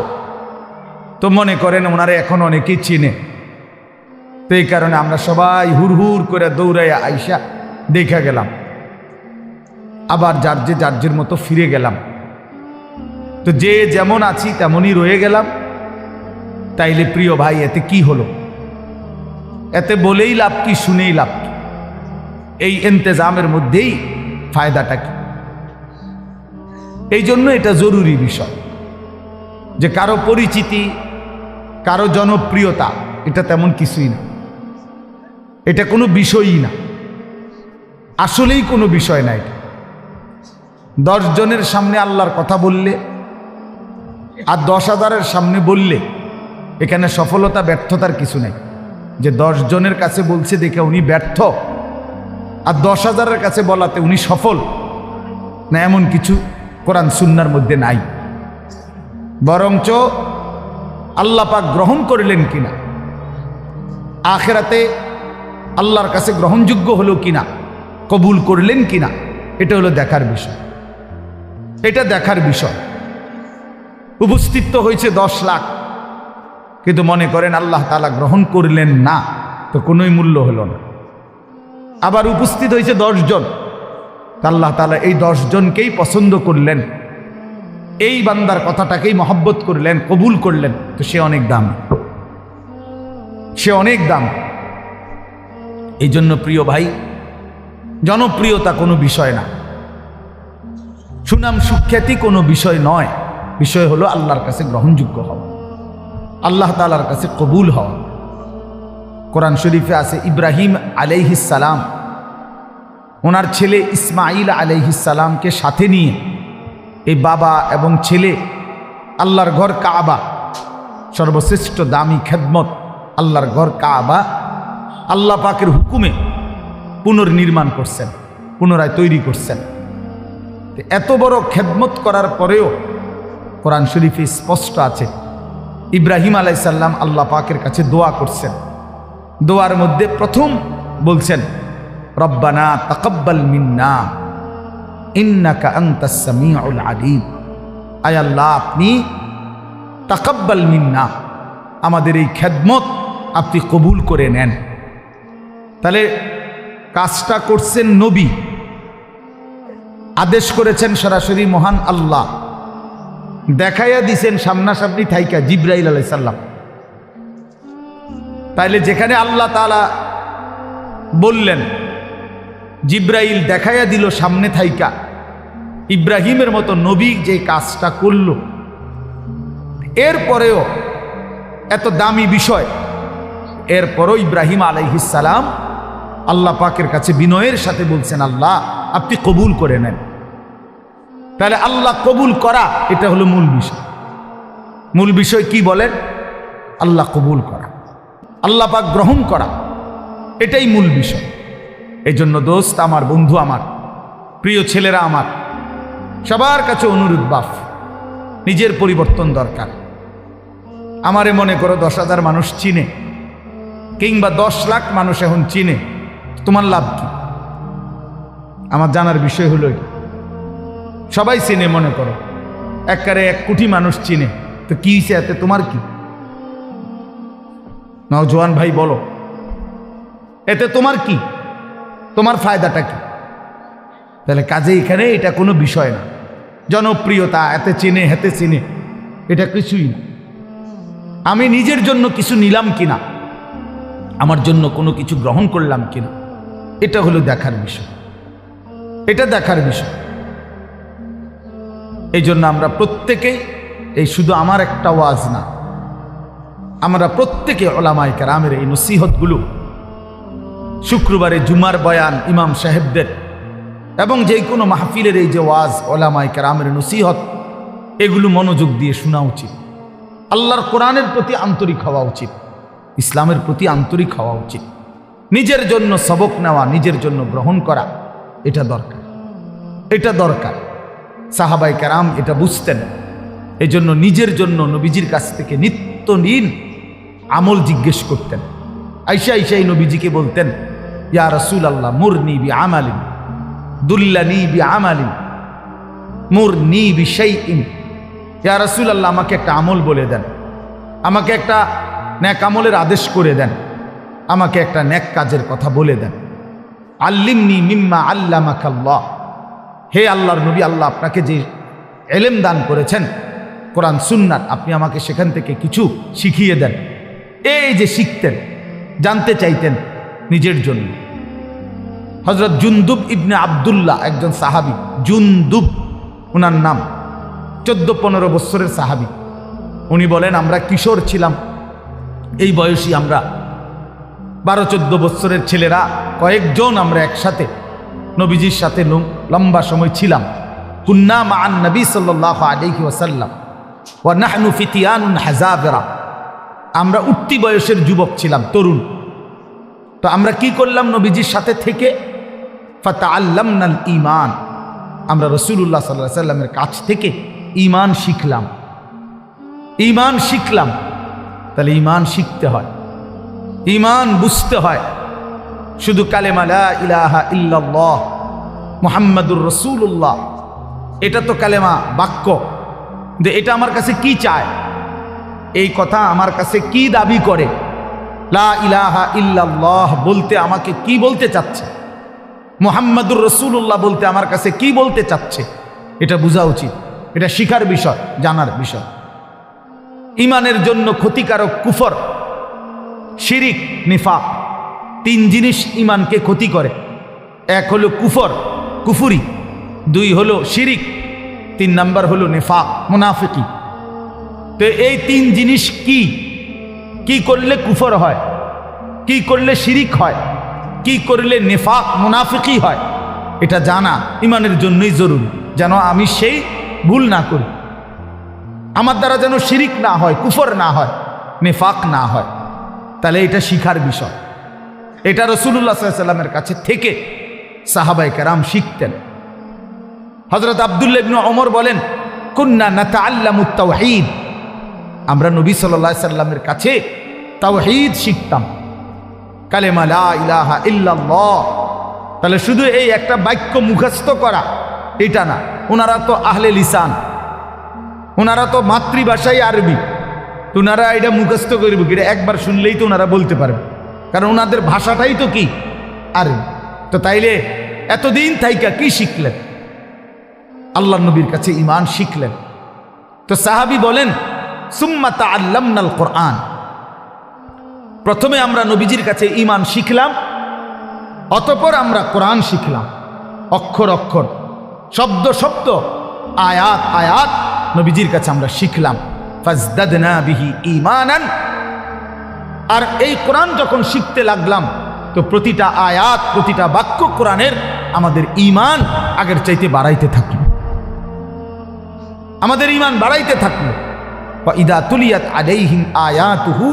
তো মনে করেন ওনারে এখন অনেকেই চিনে, তো এই কারণে আমরা সবাই হুড় করে দৌড়াইয়া আইসা দেখা গেলাম, আবার যার মতো ফিরে গেলাম। তো যে যেমন আছি তেমনই রয়ে গেলাম। তাইলে প্রিয় ভাই, এতে কি হলো? এতে বলেই লাভ কি, শুনেই লাভ কি? এই ইন্তেজামের মধ্যেই ফায়দাটা কি? এই জন্য এটা জরুরি বিষয় যে কারো পরিচিতি, কারো জনপ্রিয়তা, এটা তেমন কিছুই না, এটা কোনো বিষয়ই না, আসলেই কোনো বিষয় না। এটা 10 জনের সামনে আল্লাহর কথা বললে আর 10,000-এর সামনে বললে, এখানে সফলতা ব্যর্থতার কিছু নেই। যে 10 জনের কাছে বলছে দেখে উনি ব্যর্থ, আর 10,000-এর কাছে বলাতে উনি সফল না, এমন কিছু কোরআন সুন্নাহর মধ্যে নাই। বরঞ্চ আল্লাহ পাক গ্রহণ করলেন কিনা, আখিরাতে আল্লাহর কাছে গ্রহণযোগ্য হলো কিনা, কবুল করলেন কিনা, এটা হলো দেখার বিষয়। এটা দেখার বিষয়। উপস্থিত তো হয়েছে 10 লাখ, কিন্তু মনে করেন আল্লাহ তাআলা গ্রহণ করলেন না, তো কোনোই মূল্য হলো না। আবার উপস্থিত হয়েছে 10 জন, আল্লাহ তাআলা এই 10 জনকেই পছন্দ করলেন, এই বান্দার কথাটাকেই মহব্বত করলেন, কবুল করলেন, তো সে অনেক দাম, সে অনেক দাম। এই জন্য প্রিয় ভাই, জনপ্রিয়তা কোনো বিষয় না, সুনাম সুখ্যাতি কোনো বিষয় নয়। বিষয় হলো আল্লাহর কাছে গ্রহণযোগ্য হওয়া, আল্লাহ তাআলার কাছে কবুল হওয়া। কোরআন শরীফে আছে, ইব্রাহিম আলাইহিস সালাম ওনার ছেলে ইসমাইল আলাইহিস সালামকে সাথে নিয়ে, এই বাবা এবং ছেলে আল্লাহর ঘর কাবা, সর্বশ্রেষ্ঠ দামি খেদমত আল্লাহর ঘর কাবা, আল্লাহ পাকের হুকুমে পুনর্নির্মাণ করছেন, পুনরায় তৈরি করছেন। এত বড় খেদমত করার পরেও কোরআন শরীফে স্পষ্ট আছে, ইব্রাহিম আলাইহিস সালাম আল্লাহ পাকের কাছে দোয়া করছেন। দোয়ার মধ্যে প্রথম বলছেন, রব্বানা তাকাব্বাল মিন্না ইন্নাকা আনতাস সামিউল আলিম। আয় আল্লাহ, আপনি তাকাব্বাল মিন্না, আমাদের এই খেদমত আপনি কবুল করে নেন। তাহলে কাজটা করছেন নবী, আদেশ করেছেন সরাসরি মহান আল্লাহ, দেখাইয়া দিছেন সামনাসামনি থাইকা জিব্রাইল আলাইহিস সালাম। তাইলে যেখানে আল্লাহ তাআলা বললেন, জিব্রাইল দেখাইয়া দিল সামনে থাইকা, ইব্রাহিমের মতো নবী যে কাজটা করল, এরপরেও এত দামি বিষয়, এরপরও ইব্রাহিম আলাইহিস সালাম আল্লাহ পাকের কাছে বিনয়ের সাথে বলছেন, আল্লাহ আপনি কবুল করে নেন। তাহলে আল্লাহ কবুল করা, এটা হলো মূল বিষয়। মূল বিষয় কি বলেন? আল্লাহ কবুল করা, আল্লাহ পাক গ্রহণ করা, এটাই মূল বিষয়। এই জন্য দোস্ত আমার, বন্ধু আমার, প্রিয় ছেলেরা আমার, সবার কাছে অনুরোধ, বাপ নিজের পরিবর্তন দরকার। আমারে মনে করো 10,000 মানুষ চিনে, কিংবা 10 লাখ মানুষ এখন চিনে, তোমার লাভ কি? আমার জানার বিষয় হলো এটা। সবাই চিনে, মনে করো একবারে 1 কোটি মানুষ চিনে, তো কি হয়েছে এতে? তোমার কি? নওজোয়ান ভাই বলো, এতে তোমার কি? তোমার ফায়দাটা কি? তাহলে কাজে এখানে এটা কোনো বিষয় না। জনপ্রিয়তা, এতে চিনে হেতে চিনে, এটা কিছুই না। আমি নিজের জন্য কিছু নিলাম কিনা, আমার জন্য কোনো কিছু গ্রহণ করলাম কিনা, এটা হলো দেখার বিষয়, এটা দেখার বিষয়। এই জন্য আমরা প্রত্যেকেই, এই শুধু আমার একটা ওয়াজ না, আমরা প্রত্যেকে উলামায়ে কেরামের এই নসিহতগুলো, শুক্রবারে জুমার বয়ান ইমাম সাহেবদের, এবং যে কোনো মাহফিলের এই যে ওয়াজ, উলামায়ে কেরামের নসিহত, এগুলো মনোযোগ দিয়ে শোনা উচিত। আল্লাহর কোরআনের প্রতি আন্তরিক হওয়া উচিত, ইসলামের প্রতি আন্তরিক হওয়া উচিত। নিজের জন্য সবক নেওয়া, নিজের জন্য গ্রহণ করা, এটা দরকার, এটা দরকার। সাহাবায়ে কেরাম এটা বুঝতেন। এই জন্য নিজের জন্য নবীজির কাছ থেকে নিত্যদিন আমল জিজ্ঞেস করতেন। আয়েশা আয়েশাই নবীজিকে বলতেন, ইয়া রাসূলুল্লাহ মুরনি বিআমালিন দুল্লানি বিআমালিন মুরনি বিশাইইন। ইয়া রাসূলুল্লাহ, আমাকে একটা আমল বলে দেন, আমাকে একটা নেক আমলের আদেশ করে দেন, আমাকে একটা নেক কাজের কথা বলে দেন। আল্লিমনি মিম্মা আল্লামাকাল্লাহ, হে আল্লাহর নবী, আল্লাহ আপনাকে যে ইলম দান করেছেন কোরআন সুন্নাত, আপনি আমাকে সেখান থেকে কিছু শিখিয়ে দেন। এই যে শিখতেন, জানতে চাইতেন নিজের জন্য। হযরত জুনদুব ইবনে আব্দুল্লাহ, একজন সাহাবী, জুনদুব ওনার নাম, 14-15 বছরের সাহাবী। উনি বলেন, আমরা কিশোর ছিলাম, এই বয়সী আমরা 12-14 বছরের ছেলেরা কয়েকজন আমরা একসাথে নবীজির সাথে লম্বা সময় ছিলাম। কুন্না মা'আন নবী সাল্লাল্লাহু আলাইহি ওয়াসাল্লাম ওয়া নাহনু ফিতিয়ানুন হাযাবিরা, আমরা উঠতি বয়সের যুবক ছিলাম, তরুণ। তো আমরা কি করলাম? নবীজির সাথে থেকে ফাতাআল্লামনাল ঈমান, আমরা রাসূলুল্লাহ সাল্লাল্লাহু আলাইহি ওয়াসাল্লামের কাছ থেকে ঈমান শিখলাম, ঈমান শিখলাম। তাহলে ঈমান শিখতে হয়, ঈমান বুঝতে হয়। শুধু কালেমা লা ইলাহা ইল্লাল্লাহ মুহাম্মাদুর রাসূলুল্লাহ, এটা তো কালেমা, বাক্য, যে এটা আমার কাছে কি চায়, এই কথা আমার কাছে কি দাবি করে, লা ইলাহা ইল্লাল্লাহ বলতে আমাকে কি বলতে চাচ্ছে, মুহাম্মাদুর রাসূলুল্লাহ বলতে আমার কাছে কি বলতে চাচ্ছে, এটা বোঝা উচিত। এটা শিখার বিষয়, জানার বিষয়। ঈমানের জন্য ক্ষতিকারক কুফর, শিরিক, নিফাক, 3 জিনিস ঈমানকে ক্ষতি করে। 1 হলো কুফর, কুফুরি, 2 হলো শিরিক, 3 নাম্বার হলো নিফাক, মুনাফিকি। তো এই 3 জিনিস কি কি করলে কুফর হয়, কি করলে শিরিক হয়, কি করলে নিফাক মুনাফিকি হয়, এটা জানা ঈমানের জন্যই জরুরি, যেন আমি সেই ভুল না করি, আমার দ্বারা যেন শিরিক না হয়, কুফর না হয়, নিফাক না হয়। তাহলে এটা শিখার বিষয়। এটা রাসূলুল্লাহ সাল্লাল্লাহু আলাইহি ওয়াসাল্লামের কাছে থেকে সাহাবায়ে কেরাম শিখতেন। হযরত আব্দুল্লাহ ইবনে ওমর বলেন, কুন্না নাতাআল্লামুত তাওহীদ, আমরা নবী সাল্লাল্লাহু আলাইহি ওয়াসাল্লামের কাছে তাওহীদ শিখতাম, কালেমা লা ইলাহা ইল্লাল্লাহ। তাহলে শুধু এই একটা বাক্য মুখস্থ করা এটা না, ওনারা তো আহলে লিসান, ওনারা তো মাতৃভাষাই আরবি, তো ওনারা এটা মুখস্থ করবে, এটা একবার শুনলেই তো ওনারা বলতে পারবে, কারণ ওনাদের ভাষাটাই তো কি আরবি। তো তাইলে এতদিন থাইকা কি শিখলেন? আল্লাহ নবীর কাছে ঈমান শিখলেন। তো সাহাবী বলেন, সুম্মা তাআল্লামনাল কোরআন, প্রথমে আমরা নবীজির কাছে ঈমান শিখলাম, অতঃপর আমরা কোরআন শিখলাম। অক্ষর অক্ষর, শব্দ শব্দ, আয়াত আয়াত নবীজির কাছে আমরা শিখলাম। ফাজদাদনা বিহি ঈমানান, আর এই কোরআন যখন শিখতে লাগলাম তো প্রতিটা আয়াত, প্রতিটা বাক্য কোরআনের আমাদের ঈমান আগের চাইতে বাড়াইতে থাকলো, আমাদের ঈমান বাড়াইতে থাকলো। ইদা তুলিয়াত আলাইহিম আয়াতুহু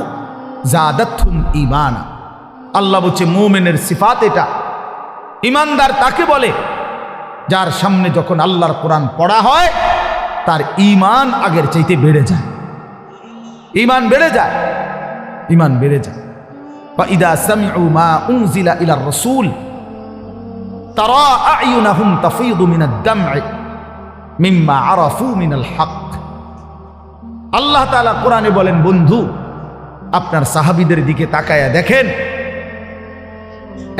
জাদাতহুম ঈমানা। আল্লাহ বলছে মুমিনের সিফাত এটা, ঈমানদার তাকে বলে যার সামনে যখন আল্লাহর কোরআন পড়া হয় তার ঈমান আগের চাইতে বেড়ে যায়, ঈমান বেড়ে যায়, ঈমান বেড়ে যায়। ইদা সামিউ মা উনজিলা ইলার রাসূল তারা আ'য়ুনাহুম তাফীদু মিনাদ দাম'i মিম্মা আরাফু মিনাল হক। আল্লাহ তাআলা কোরআনে বলেন, বন্ধু আপনার সাহাবীদের দিকে তাকায়া দেখেন,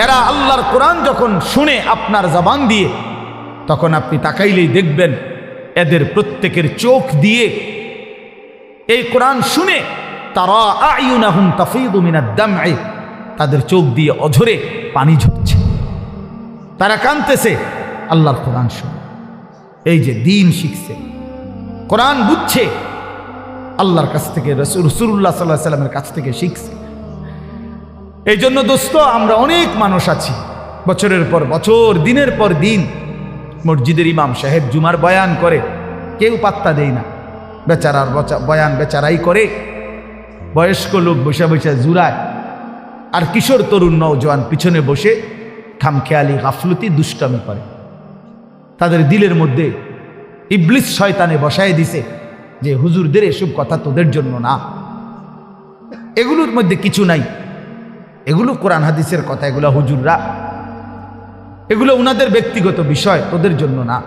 এরা আল্লাহর কোরআন যখন শুনে আপনার জবান দিয়ে, তখন আপনি তাকাইলেই দেখবেন এদের প্রত্যেকের চোখ দিয়ে এই কোরআন শুনে তারা আ'য়ুনাহুম তাফীদু মিনাদ দাম'i, তাদের চোখ দিয়ে অঝরে পানি ঝরছে, তারা কাঁদতেছে আল্লাহর কোরআন শুনে। এই যে দিন শিখছে, কোরআন বুঝছে, আল্লাহর কাছ থেকে রাসূলুল্লাহ সাল্লাল্লাহু আলাইহি ওয়াসাল্লামের কাছ থেকে শিখছে। এই জন্য দোস্ত, আমরা অনেক মানুষ আছি বছরের পর বছর, দিনের পর দিন মসজিদের ইমাম সাহেব জুমার বয়ান করে, কেউ পাত্তা দেয় না, বেচারার বয়ান বেচারাই করে, বয়স্ক লোক বসে বসে জুরায়, আর কিশোর তরুণ নওজোয়ান পিছনে বসে খামখেয়ালি গাফলতি দুষ্টামি করে। তাদের দিলের মধ্যে ইবলিস শয়তানে বসায় দিছে যে হুজুরদের এসব কথা তোদের জন্য না, এগুলোর মধ্যে কিছু নাই, এগুলো কোরআন হাদিসের কথা, এগুলো হুজুররা, এগুলো ওনাদের ব্যক্তিগত বিষয়, তোদের জন্য না।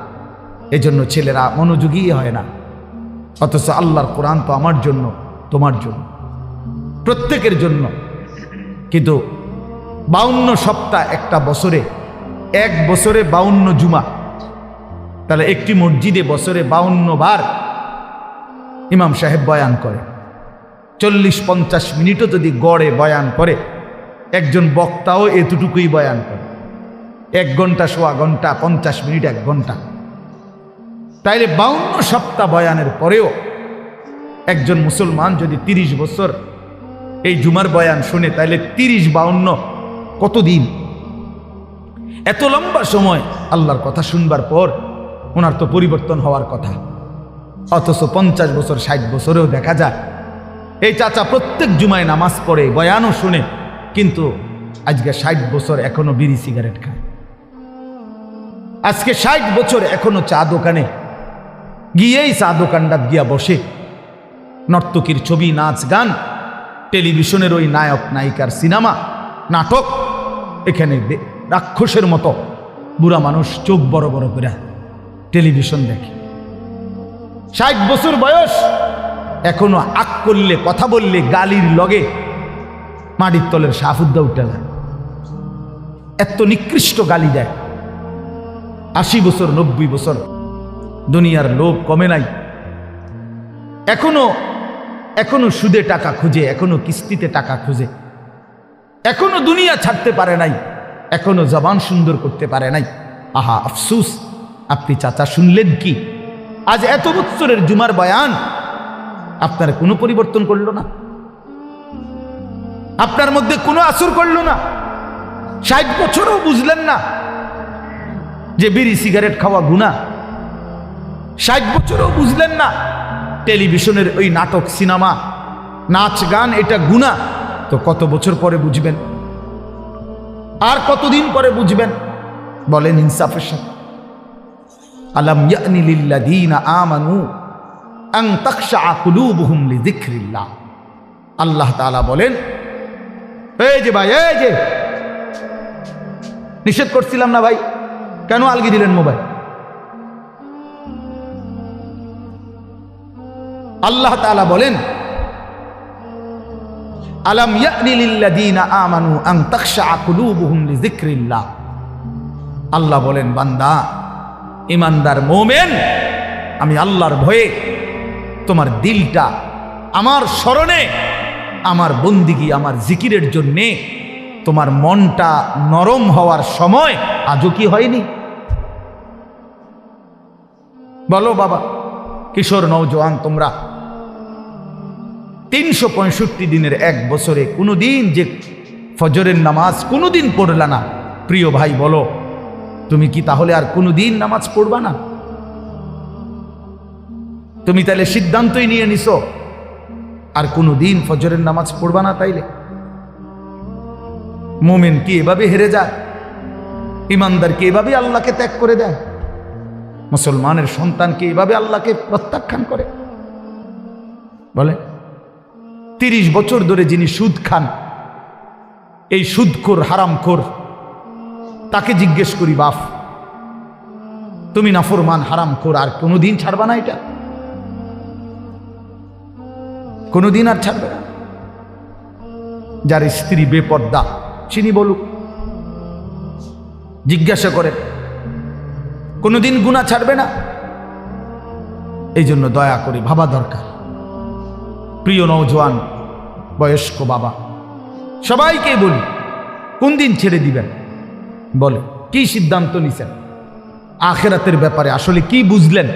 এজন্য ছেলেরা মনোযোগী হয় না, অথচ আল্লাহর কোরআন তো আমার জন্য, তোমার জন্য, প্রত্যেকের জন্য। কিন্তু 52 সপ্তাহ একটা বছরে, এক বছরে 52 জুমা, তাহলে একটি মসজিদে বছরে 52 বার ইমাম সাহেব বয়ান করে। 40-50 মিনিটও যদি গড়ে বয়ান করে, একজন বক্তাও এতটুকুই বয়ান করে, 1 ঘন্টা, সোয়া ঘন্টা, 50 মিনিট, 1 ঘন্টা। তাইলে 52 সপ্তাহ বয়ানের পরেও একজন মুসলমান যদি 30 বছর এই জুমার বয়ান শুনে, তাইলে 30-52 কতদিন? এত লম্বা সময় আল্লাহর কথা শুনবার পর ওনার তো পরিবর্তন হওয়ার কথা, অথচ 50 বছর 60 বছরেও দেখা যায় এই চাচা প্রত্যেক জুমায় নামাজ পড়ে, বয়ানও শুনে, কিন্তু আজকে 60 বছর এখনো বিড়ি সিগারেট খায়। আজকে 60 বছর এখনো চা দোকানে গিয়েই চা দোকানটা গিয়া বসে, নর্তকীর ছবি, নাচ গান, টেলিভিশনের ওই নায়ক নায়িকার সিনেমা, নাটক, এখানে রাক্ষসের মতো বুড়া মানুষ চোখ বড় বড় করে টেলিভিশন দেখে। 60 বছর বয়স, এখনো আক করলে, কথা বললে গালির লগে মাটির তলের সাফুদ্দা উঠে যায়, এত নিকৃষ্ট গালি দেয়। 80 বছর 90 বছর, দুনিয়ার লোভ কমে নাই, এখনো সুদে টাকা খুঁজে, এখনো কিস্তিতে টাকা খুঁজে, এখনো দুনিয়া ছাড়তে পারে নাই, এখনো জবান সুন্দর করতে পারে নাই। আহা আফসুস, আপনি চাচা শুনলেন কি? আজ এত বছরের জুমার বয়ান আপনার কোনো পরিবর্তন করলো না, আপনার মধ্যে কোনো আসর করলো না। 60 বছরও বুঝলেন না যে বিড়ি সিগারেট খাওয়া গুনাহ, 60 বছরও বুঝলেন না টেলিভিশনের ওই নাটক, সিনেমা, নাচ গান এটা গুনাহ। তো কত বছর পরে বুঝবেন? আর কতদিন পরে বুঝবেন? বলেন ইনসাফের সাথে। আলাম ইয়ানি লিল্লাযীনা আমানু আন তাখশা কুলুবুহুম লিযিকরিল্লাহ। আল্লাহ তাআলা বলেন, এই যে ভাই, এই যে নিষেধ করছিলাম না ভাই, কেন আলগি দিলেন মোবাইল? আল্লাহ তাআলা বলেন, আলাম ইয়ানি লিল্লাযীনা আমানু আন তাখশা কুলুবুহুম লিযিকরিল্লাহ। আল্লাহ বলেন, বান্দা, ঈমানদার মুমিন, আমি আল্লাহর ভয়ে তোমার দিলটা আমার স্মরণে, আমার বন্দিগি, আমার জিকিরের জন্যে তোমার মনটা নরম হওয়ার সময় আজও কি হয়নি? বলো বাবা, কিশোর নওজোয়ান, তোমরা 365 দিনের এক বছরে কোনোদিন যে ফজরের নামাজ কোনোদিন পড়লা না, প্রিয় ভাই বলো, তুমি কি তাহলে আর কোনোদিন নামাজ পড়বা না? তুমি তাহলে সিদ্ধান্তই নিয়ে নিছো আর কোনোদিন ফজরের নামাজ পড়বা না? তাইলে মুমিন কি এভাবে হেরে যায়? ইমানদার কি এভাবে আল্লাহকে ত্যাগ করে দেয়? মুসলমানের সন্তান কি এভাবে আল্লাহকে প্রত্যাখ্যান করে? বলে 30 বছর ধরে যিনি সুদ খান, এই সুদখোর হারামখোর, তাকে জিজ্ঞেস করি, বাপ তুমি নাফরমান হারামখোর, আর কোনোদিন ছাড়বা না? এটা কোনোদিন আর ছাড়বে না? যার স্ত্রী বেপর্দা, চিনি বলুক, জিজ্ঞাসা করে, কোনোদিন গুনাহ ছাড়বে না? এই জন্য দয়া করে ভাবা দরকার। প্রিয় নওজোয়ান, বয়স্ক বাবা, সবাইকে বলি, কোন দিন ছেড়ে দিবেন? বলে কি সিদ্ধান্ত নিছেন? আখিরাতের ব্যাপারে আসলে কি বুঝলেন?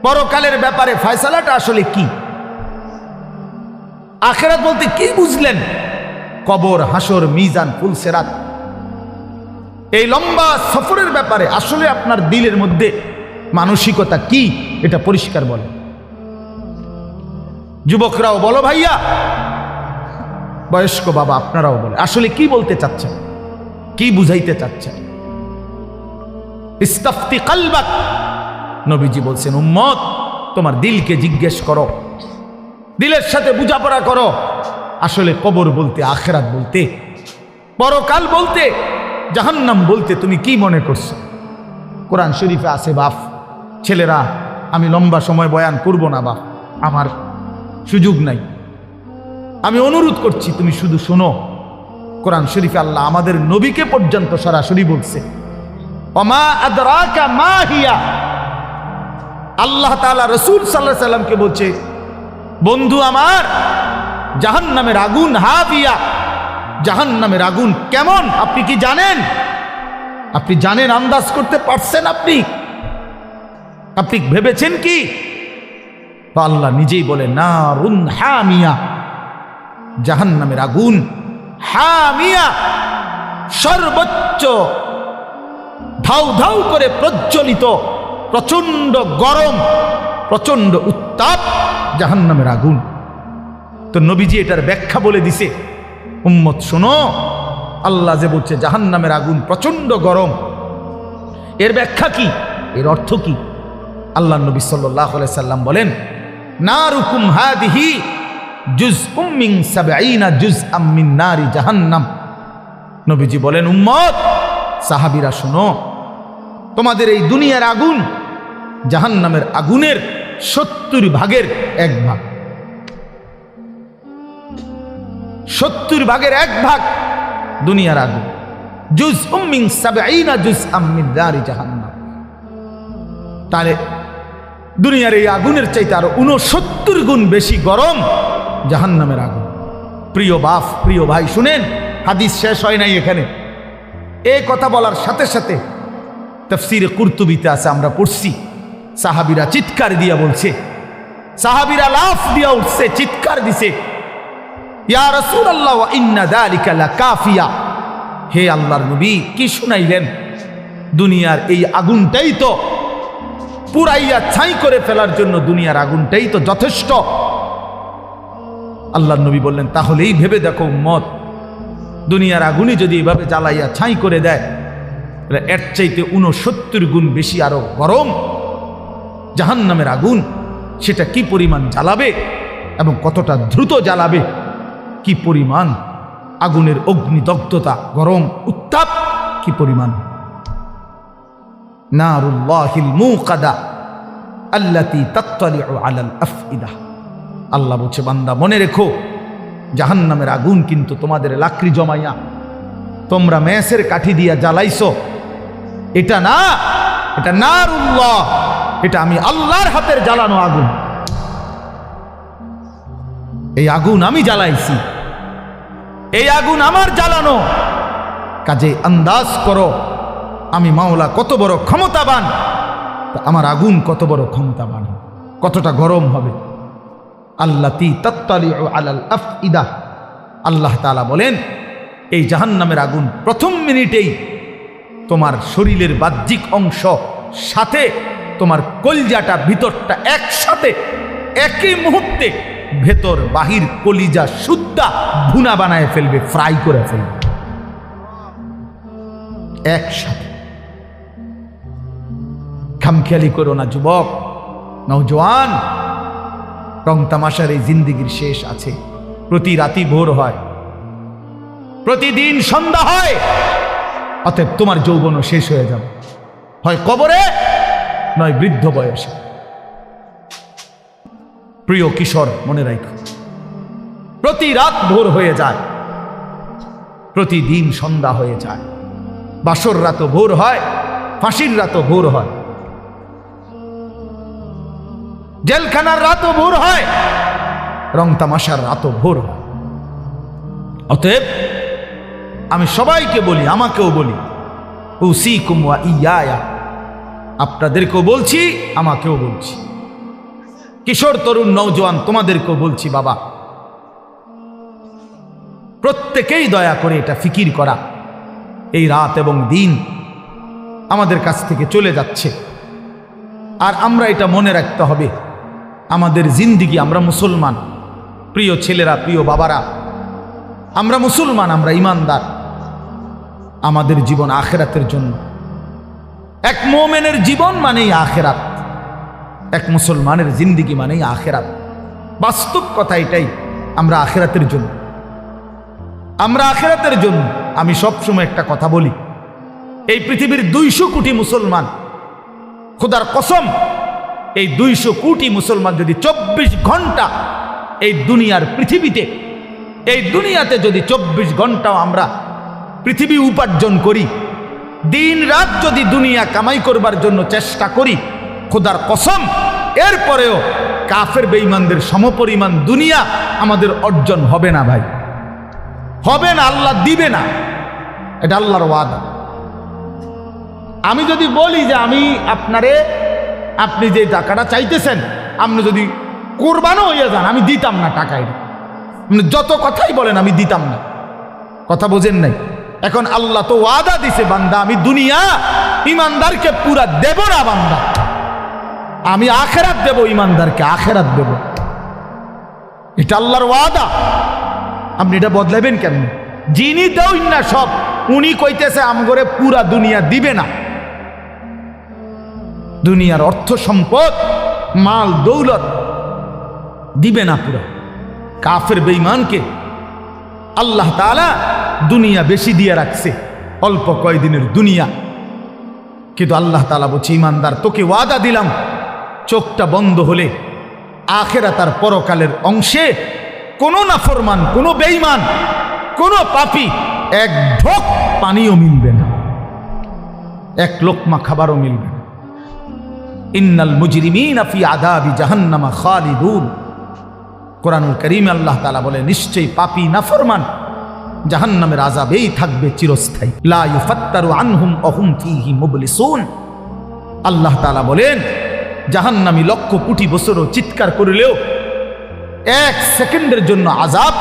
পরকালের ব্যাপারে ফয়সালাটা আসলে কি? আখিরাত বলতে কি বুঝলেন? কবর, হাসর, মিজান, ফুলসেরাত, এই লম্বা সফরের ব্যাপারে আসলে আপনার দিলের মধ্যে মানসিকতা কি, এটা পরিষ্কার বলে। যুবকরাও বলো ভাইয়া, বয়স্ক বাবা আপনারাও বলে, আসলে কি বলতে চাচ্ছেন, কি বুঝাইতে চাচ্ছেন? ইস্তাফতি কলবাক, নবীজি বলছেন, উম্মত তোমার দিলকে জিজ্ঞেস করো, দিলের সাথে বোঝাপড়া করো, আসলে কবর বলতে, আখিরাত বলতে, পরকাল বলতে, জাহান্নাম বলতে তুমি কি মনে করছো? কোরআন শরীফে আছে বাপ, ছেলেরা আমি লম্বা সময় বয়ান করব না বাপ, আমার সুযোগ নাই, আমি অনুরোধ করছি তুমি শুধু শোনো। কোরআন শরীফে আল্লাহ আমাদের নবীকে পর্যন্ত সরাসরি বলছে, ওমা আদরাকা মা হিয়া। আল্লাহ তাআলা রাসূল সাল্লাল্লাহু আলাইহি সাল্লামকে বলছে, বন্ধু আমার, জাহান্নামের আগুন হাবিয়া, জাহান্নামের আগুন কেমন আপনি কি জানেন? আপনি জানেন, আন্দাজ করতে পারছেন? আপনি ভেবেছেন কি? আল্লাহ নিজেই বলে, নারুন হামিয়া, জাহান্নামের আগুন হামিয়া, সর্বোচ্চ ধাউ ধাউ করে প্রজ্বলিত, প্রচন্ড গরম, প্রচন্ড উত্তাপ জাহান্নামের আগুন। তো নবীজি এটার ব্যাখ্যা বলে দিছে, উম্মত শোনো, আল্লাহ যে বলছে জাহান্নামের আগুন প্রচন্ড গরম, এর ব্যাখ্যা কি, এর অর্থ কি? আল্লাহ নবী সাল্লাল্লাহু আলাইহি সাল্লাম বলেন, নারুকুম হাদিহি জুজউম মিন 70 জুজআম মিন নারি জাহান্নাম। নবীজি বলেন, উম্মত, সাহাবীরা শোনো, তোমাদের এই দুনিয়ার আগুন জাহান্নামের আগুনের 70 ভাগের 1 ভাগ, 70 ভাগের 1 ভাগ দুনিয়ার আগুন। জুজউম মিন 70 জুজআম মিন নারি জাহান্নাম। তাহলে দুনিয়ার এই আগুনের চাইতে আরো 69 গুণ বেশি গরম জাহান্নামের আগুন। প্রিয় বাপ, প্রিয় ভাই, শুনেন, হাদিস শেষ হয় নাই এখানে। এই কথা বলার সাথে সাথে তাফসীরে কুরতুবীতে আছে, আমরা পড়ছি, সাহাবীরা চিৎকার দিয়া বলছে, সাহাবীরা লাফ দিয়া উঠছে, চিৎকার দিছে, ইয়া রাসূলুল্লাহ ওয়া ইন্না যালিকা লাকাফিয়া। হে আল্লাহর নবী, কি শুনাইলেন? দুনিয়ার এই আগুনটাই তো পুরাইয়া ছাই করে ফেলার জন্য, দুনিয়ার আগুনটাই তো যথেষ্ট। আল্লাহর নবী বললেন, তাহলেই ভেবে দেখো উম্মত, দুনিয়ার আগুনই যদি এভাবে জ্বালাইয়া ছাই করে দেয়, এর চাইতে 69 গুণ বেশি আরো গরম জাহান্নামের আগুন, সেটা কি পরিমাণ জ্বালাবে এবং কতটা দ্রুত জ্বালাবে, কি পরিমাণ আগুনের অগ্নিদগ্ধতা, গরম উত্তাপ কি পরিমাণ। নারুল্লাহিল মুকাদা, আল্লাতী তাত্তালিউ আলাল আফইদা। আল্লাহ বলছে, বান্দা মনে রেখো, জাহান্নামের আগুন কিন্তু তোমাদের লাকড়ি জমাইয়া তোমরা মেসের কাঠি দিয়া জ্বালাইছো, এটা না, এটা নারুল্লাহ, এটা আমি আল্লাহর হাতের জ্বালানো আগুন। এই আগুন আমি জ্বালাইছি, এই আগুন আমার জ্বালানো। কাজে আন্দাজ করো আমি মাওলা কত বড় ক্ষমতাবান, আমার আগুন কত বড় ক্ষমতাবান, কতটা গরম হবে। আল্লাতী তাত্তালিউ আলাল আফইদা। আল্লাহ তাআলা বলেন, এই জাহান্নামের আগুন প্রথম মিনিটেই তোমার শরীরের বাহ্যিক অংশ সাথে তোমার কলিজাটা ভিতরটা একসাথে একই মুহূর্তে ভেতর বাহির কলিজা সুদ্ধা ভুনা বানায় ফেলবে, ফ্রাই করে ফেলবে একসাথে। খামখেয়ালি করো না যুবক, নওজোয়ান। রং তামাশার এই জিন্দেগির শেষ আছে। প্রতি রাতি ভোর হয়, প্রতিদিন সন্ধ্যা হয়। অতএব তোমার যৌবনও শেষ হয়ে যাবে, হয় কবরে নয় বৃদ্ধ বয়সে। প্রিয় কিশোর, মনে রাখো, প্রতি রাত ভোর হয়ে যায়, প্রতিদিন সন্ধ্যা হয়ে যায়। বাসর রাতও ভোর হয়, ফাঁসির রাতও ভোর হয়, জেলখানার রাতও ভোর হয়, রং তামাশার রাতও ভোর হয়। অতএব আমি সবাইকে বলি, আমাকেও বলি, উসিকুম ওয়া ইয়া, আপনাদেরকেও বলছি, আমাকেও বলছি, কিশোর তরুণ নওজোয়ান তোমাদেরকেও বলছি, বাবা প্রত্যেকেই দয়া করে এটা ফিকির করা, এই রাত এবং দিন আমাদের কাছ থেকে চলে যাচ্ছে। আর আমরা এটা মনে রাখতে হবে, আমাদের জিন্দিগি, আমরা মুসলমান, প্রিয় ছেলেরা, প্রিয় বাবারা, আমরা মুসলমান, আমরা ইমানদার। আমাদের জীবন আখেরাতের জন্য। এক মুমিনের জীবন মানেই আখেরাত, এক মুসলমানের জিন্দিগি মানেই আখেরাত। বাস্তব কথা এটাই, আমরা আখেরাতের জন্য, আমরা আখেরাতের জন্য। আমি সবসময় একটা কথা বলি, এই পৃথিবীর 200 কোটি মুসলমান, খোদার কসম, এই 200 কোটি মুসলমান যদি 24 ঘন্টা এই দুনিয়ার পৃথিবীতে, এই দুনিয়াতে যদি 24 ঘন্টাও আমরা পৃথিবী উপার্জন করি, দিন রাত যদি দুনিয়া কামাই করবার জন্য চেষ্টা করি, খোদার কসম এরপরেও কাফের বেঈমানদের সমপরিমাণ দুনিয়া আমাদের অর্জন হবে না ভাই, হবে না, আল্লাহ দিবে না, এটা আল্লাহর ওয়াদা। আমি যদি বলি যে আমি আপনি যে টাকাটা চাইতেছেন, আপনি যদি কোরবানও হয়ে যান, আমি দিতাম না টাকায়, যত কথাই বলেন আমি দিতাম না, কথা বোঝেন নাই। এখন আল্লাহ তো ওয়াদা দিছে, বান্দা আমি দুনিয়া ইমানদারকে পুরা দেব না, বান্দা আমি আখেরাত দেব, ইমানদারকে আখেরাত দেব, এটা আল্লাহর ওয়াদা। আপনি এটা বদলাবেন কেমন? যিনি দেন না সব, উনি কইতেছে আমগরে পুরা দুনিয়া দিবে না। দুনিয়ার অর্থ সম্পদ, মাল দৌলত দিবে না পুরা। কাফের বেঈমানকে আল্লাহ তাআলা দুনিয়া বেশি দিয়ে রাখছে, অল্প কয়দিনের দুনিয়া। কিন্তু আল্লাহ তাআলা বলছে, ইমানদার তোকে ওয়াদা দিলাম, চোখটা বন্ধ হলে আখিরাত আর পরকালের অংশে কোনো নাফরমান, কোনো বেঈমান, কোনো পাপী এক ঢোক পানিও মিলবে না, এক লোকমা খাবারও মিলবে না। ইন্নাল মুজরিমিনা ফি আযাবি জাহান্নামা খালিদুন। কোরআনুল কারীমে আল্লাহ তাআলা বলে, নিশ্চয়ই পাপী নাফরমান জাহান্নামের আযাবেই থাকবে চিরস্থায়ী। লা ইউফাত্তারু আনহুম ওয়া হুম ফীহি মুবলিসুন। আল্লাহ তাআলা বলেন, জাহান্নামী লক্ষ কোটি বছরও চিৎকার করলেও 1 সেকেন্ডের জন্য আযাব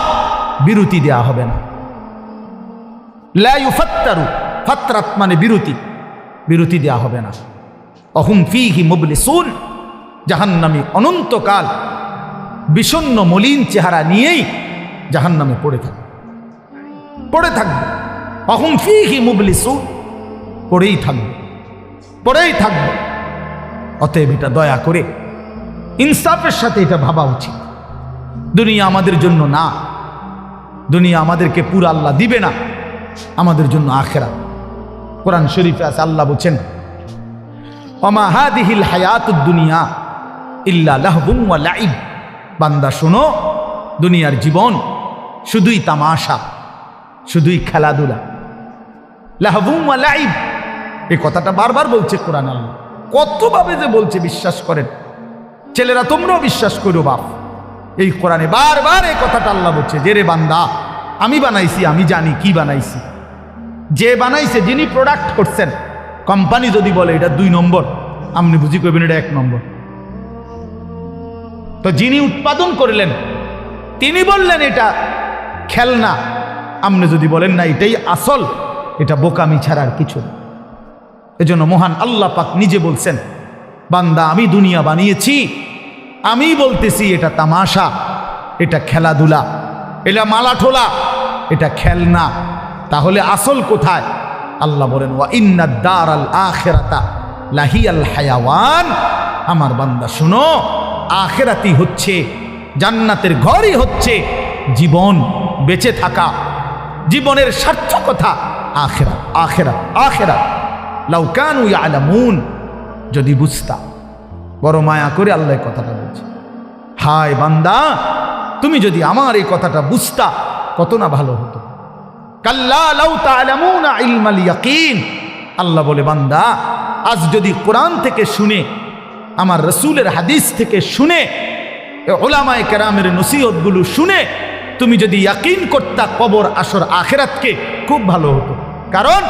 বিরতি দেয়া হবে না। লা ইউফাত্তারু, ফাতরাত মানে বিরতি, বিরতি দেয়া হবে না। অহুম ফীহি মুবলিসুন, জাহান্নামী অনন্তকাল বিষণ্ণ মলিন চেহারা নিয়েই জাহান্নামে পড়ে থাকবে, পড়ে থাকবে। অহুম ফীহি মুবলিসুন, পড়েই থাকবে, পড়েই থাকবে। অতএব এটা দয়া করে ইনসাফের সাথে এটা ভাবা উচিত। দুনিয়া আমাদের জন্য না, দুনিয়া আমাদেরকে পুরো আল্লাহ দিবে না, আমাদের জন্য আখিরাত। কোরআন শরীফে আছে, আল্লাহ বলেন, ওমা হাদিহিল হায়াতুদ দুনিয়া ইল্লা লাহবুন ওয়া লাইব। বান্দা শোনো, দুনিয়ার জীবন শুধুই তামাশা, শুধুই খেলাধুলা। লাহবুন ওয়া লাইব, এই কথাটা বারবার বলছে কোরআন। আল্লাহ কতভাবে যে বলছে বিশ্বাস করেন। ছেলেরা তোমরাও বিশ্বাস করো বাপ, এই কোরআনে বারবার এই কথাটা আল্লাহ বলছে যে রে বান্দা, আমি বানাইছি, আমি জানি কি বানাইছি। যে বানাইছে, যিনি প্রোডাক্ট করছেন, কোম্পানি যদি বলে এটা 2 নম্বর, আপনি বুঝি করবেন এটা 1 নম্বর। তো যিনি উৎপাদন করলেন তিনি বললেন এটা খেলনা, আপনি যদি বলেন না এটাই আসল, এটা বোকামি ছাড়ার কিছু না। এজন্য মহান আল্লাহ পাক নিজে বলছেন, বান্দা আমি দুনিয়া বানিয়েছি, আমি বলতেছি এটা তামাশা, এটা খেলাধুলা, এটা মালাঠোলা, এটা খেলনা। তাহলে আসল কোথায়? আল্লাহ বলেন ওয়া ইন্নাদ দারাল আখিরাতা লাহিয়াল হায়াওয়ান। আমার বান্দা শুনো, আখিরাতই হচ্ছে, জান্নাতের ঘরই হচ্ছে জীবন, বেঁচে থাকা, জীবনের সার্থকতা আখিরাত, আখিরাত, আখিরাত। লাউ কানু ইয়ালামুন, যদি বুঝতা। বড় মায়া করে আল্লাহ কথাটা বলছে, হায় বান্দা তুমি যদি আমার এই কথাটা বুঝতা কত না ভালো হতো। কাল্লা লাউ তা'লামুনা ইলমাল ইয়াকিন। আল্লাহ বলে বান্দা আজ যদি কোরআন থেকে শুনে, আমার রাসূলের হাদিস থেকে শুনে, উলামায়ে কেরামের নসিহতগুলো শুনে তুমি যদি ইয়াকিন করতা কবর, আসর, আখিরাতকে, খুব ভালো হতো। কারণ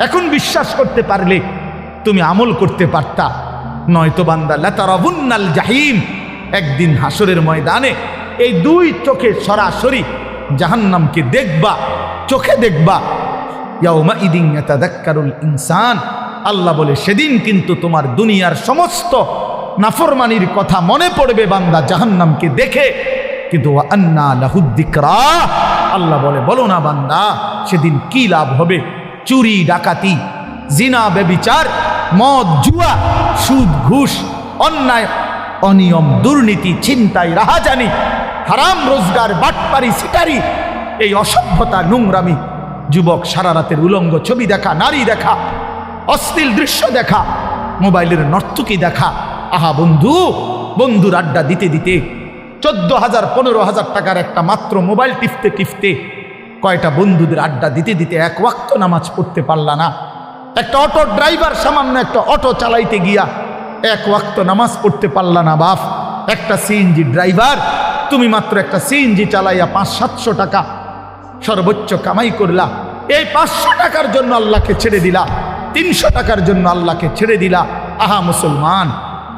এখন বিশ্বাস করতে পারলে তুমি আমল করতে পারতা। নয়তো বান্দা লাতারাবুন্নাল জাহিম, একদিন হাসরের ময়দানে এই 2 চোখে সরাসরি জাহান্নামকে দেখবা, চোখে দেখবা। ইয়াউমা ইদিন ইয়াতাযাক্কারুল ইনসান। আল্লাহ বলে সেদিন কিন্তু তোমার দুনিয়ার সমস্ত নাফরমানির কথা মনে পড়বে বান্দা জাহান্নামকে দেখে। কিন্তু ওয়া আন্না লাহুদ যিকরা। আল্লাহ বলে বলো না বান্দা সেদিন কি লাভ হবে? চুরি, ডাকাতি, জিনা, ব্যভিচার, মদ, জুয়া, সুদ, ঘুষ, অন্যায়, অনিয়ম, দুর্নীতি, ছিনতাই, রাহাজানি, হারাম রোজগার, বাটপারি, সিটারি, এই অসভ্যতা, নোংরামি, যুবক সারা রাতের উলঙ্গ ছবি দেখা, নারী দেখা, অশ্লীল দৃশ্য দেখা, মোবাইলের নর্তকী দেখা। আহা বন্ধু, বন্ধুর আড্ডা দিতে দিতে 14,000 15,000 টাকার একটা মাত্র মোবাইল টিপতে টিপতে কয়টা বন্ধুদের আড্ডা দিতে দিতে 1 ওয়াক্ত নামাজ পড়তে পারলা না। একটা অটো ড্রাইভার সামান্য একটা অটো চালাইতে গিয়া 1 ওয়াক্ত নামাজ পড়তে পারলা না বাপ। একটা সিএনজি ড্রাইভার, তুমি মাত্র একটা সিএনজি চালাইয়া 500-700 টাকা সর্বোচ্চ কামাই করলা। এই 500 টাকার জন্য আল্লাহকে ছেড়ে দিলা, 300 টাকার জন্য আল্লাহকে ছেড়ে দিলা। আহা মুসলমান,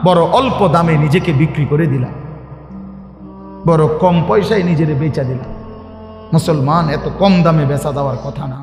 বড় অল্প দামে নিজেকে বিক্রি করে দিলা, বড় কম পয়সায় নিজের বেচা দিলা। মুসলমান, এত কম দামে বেচা দেওয়ার কথা না।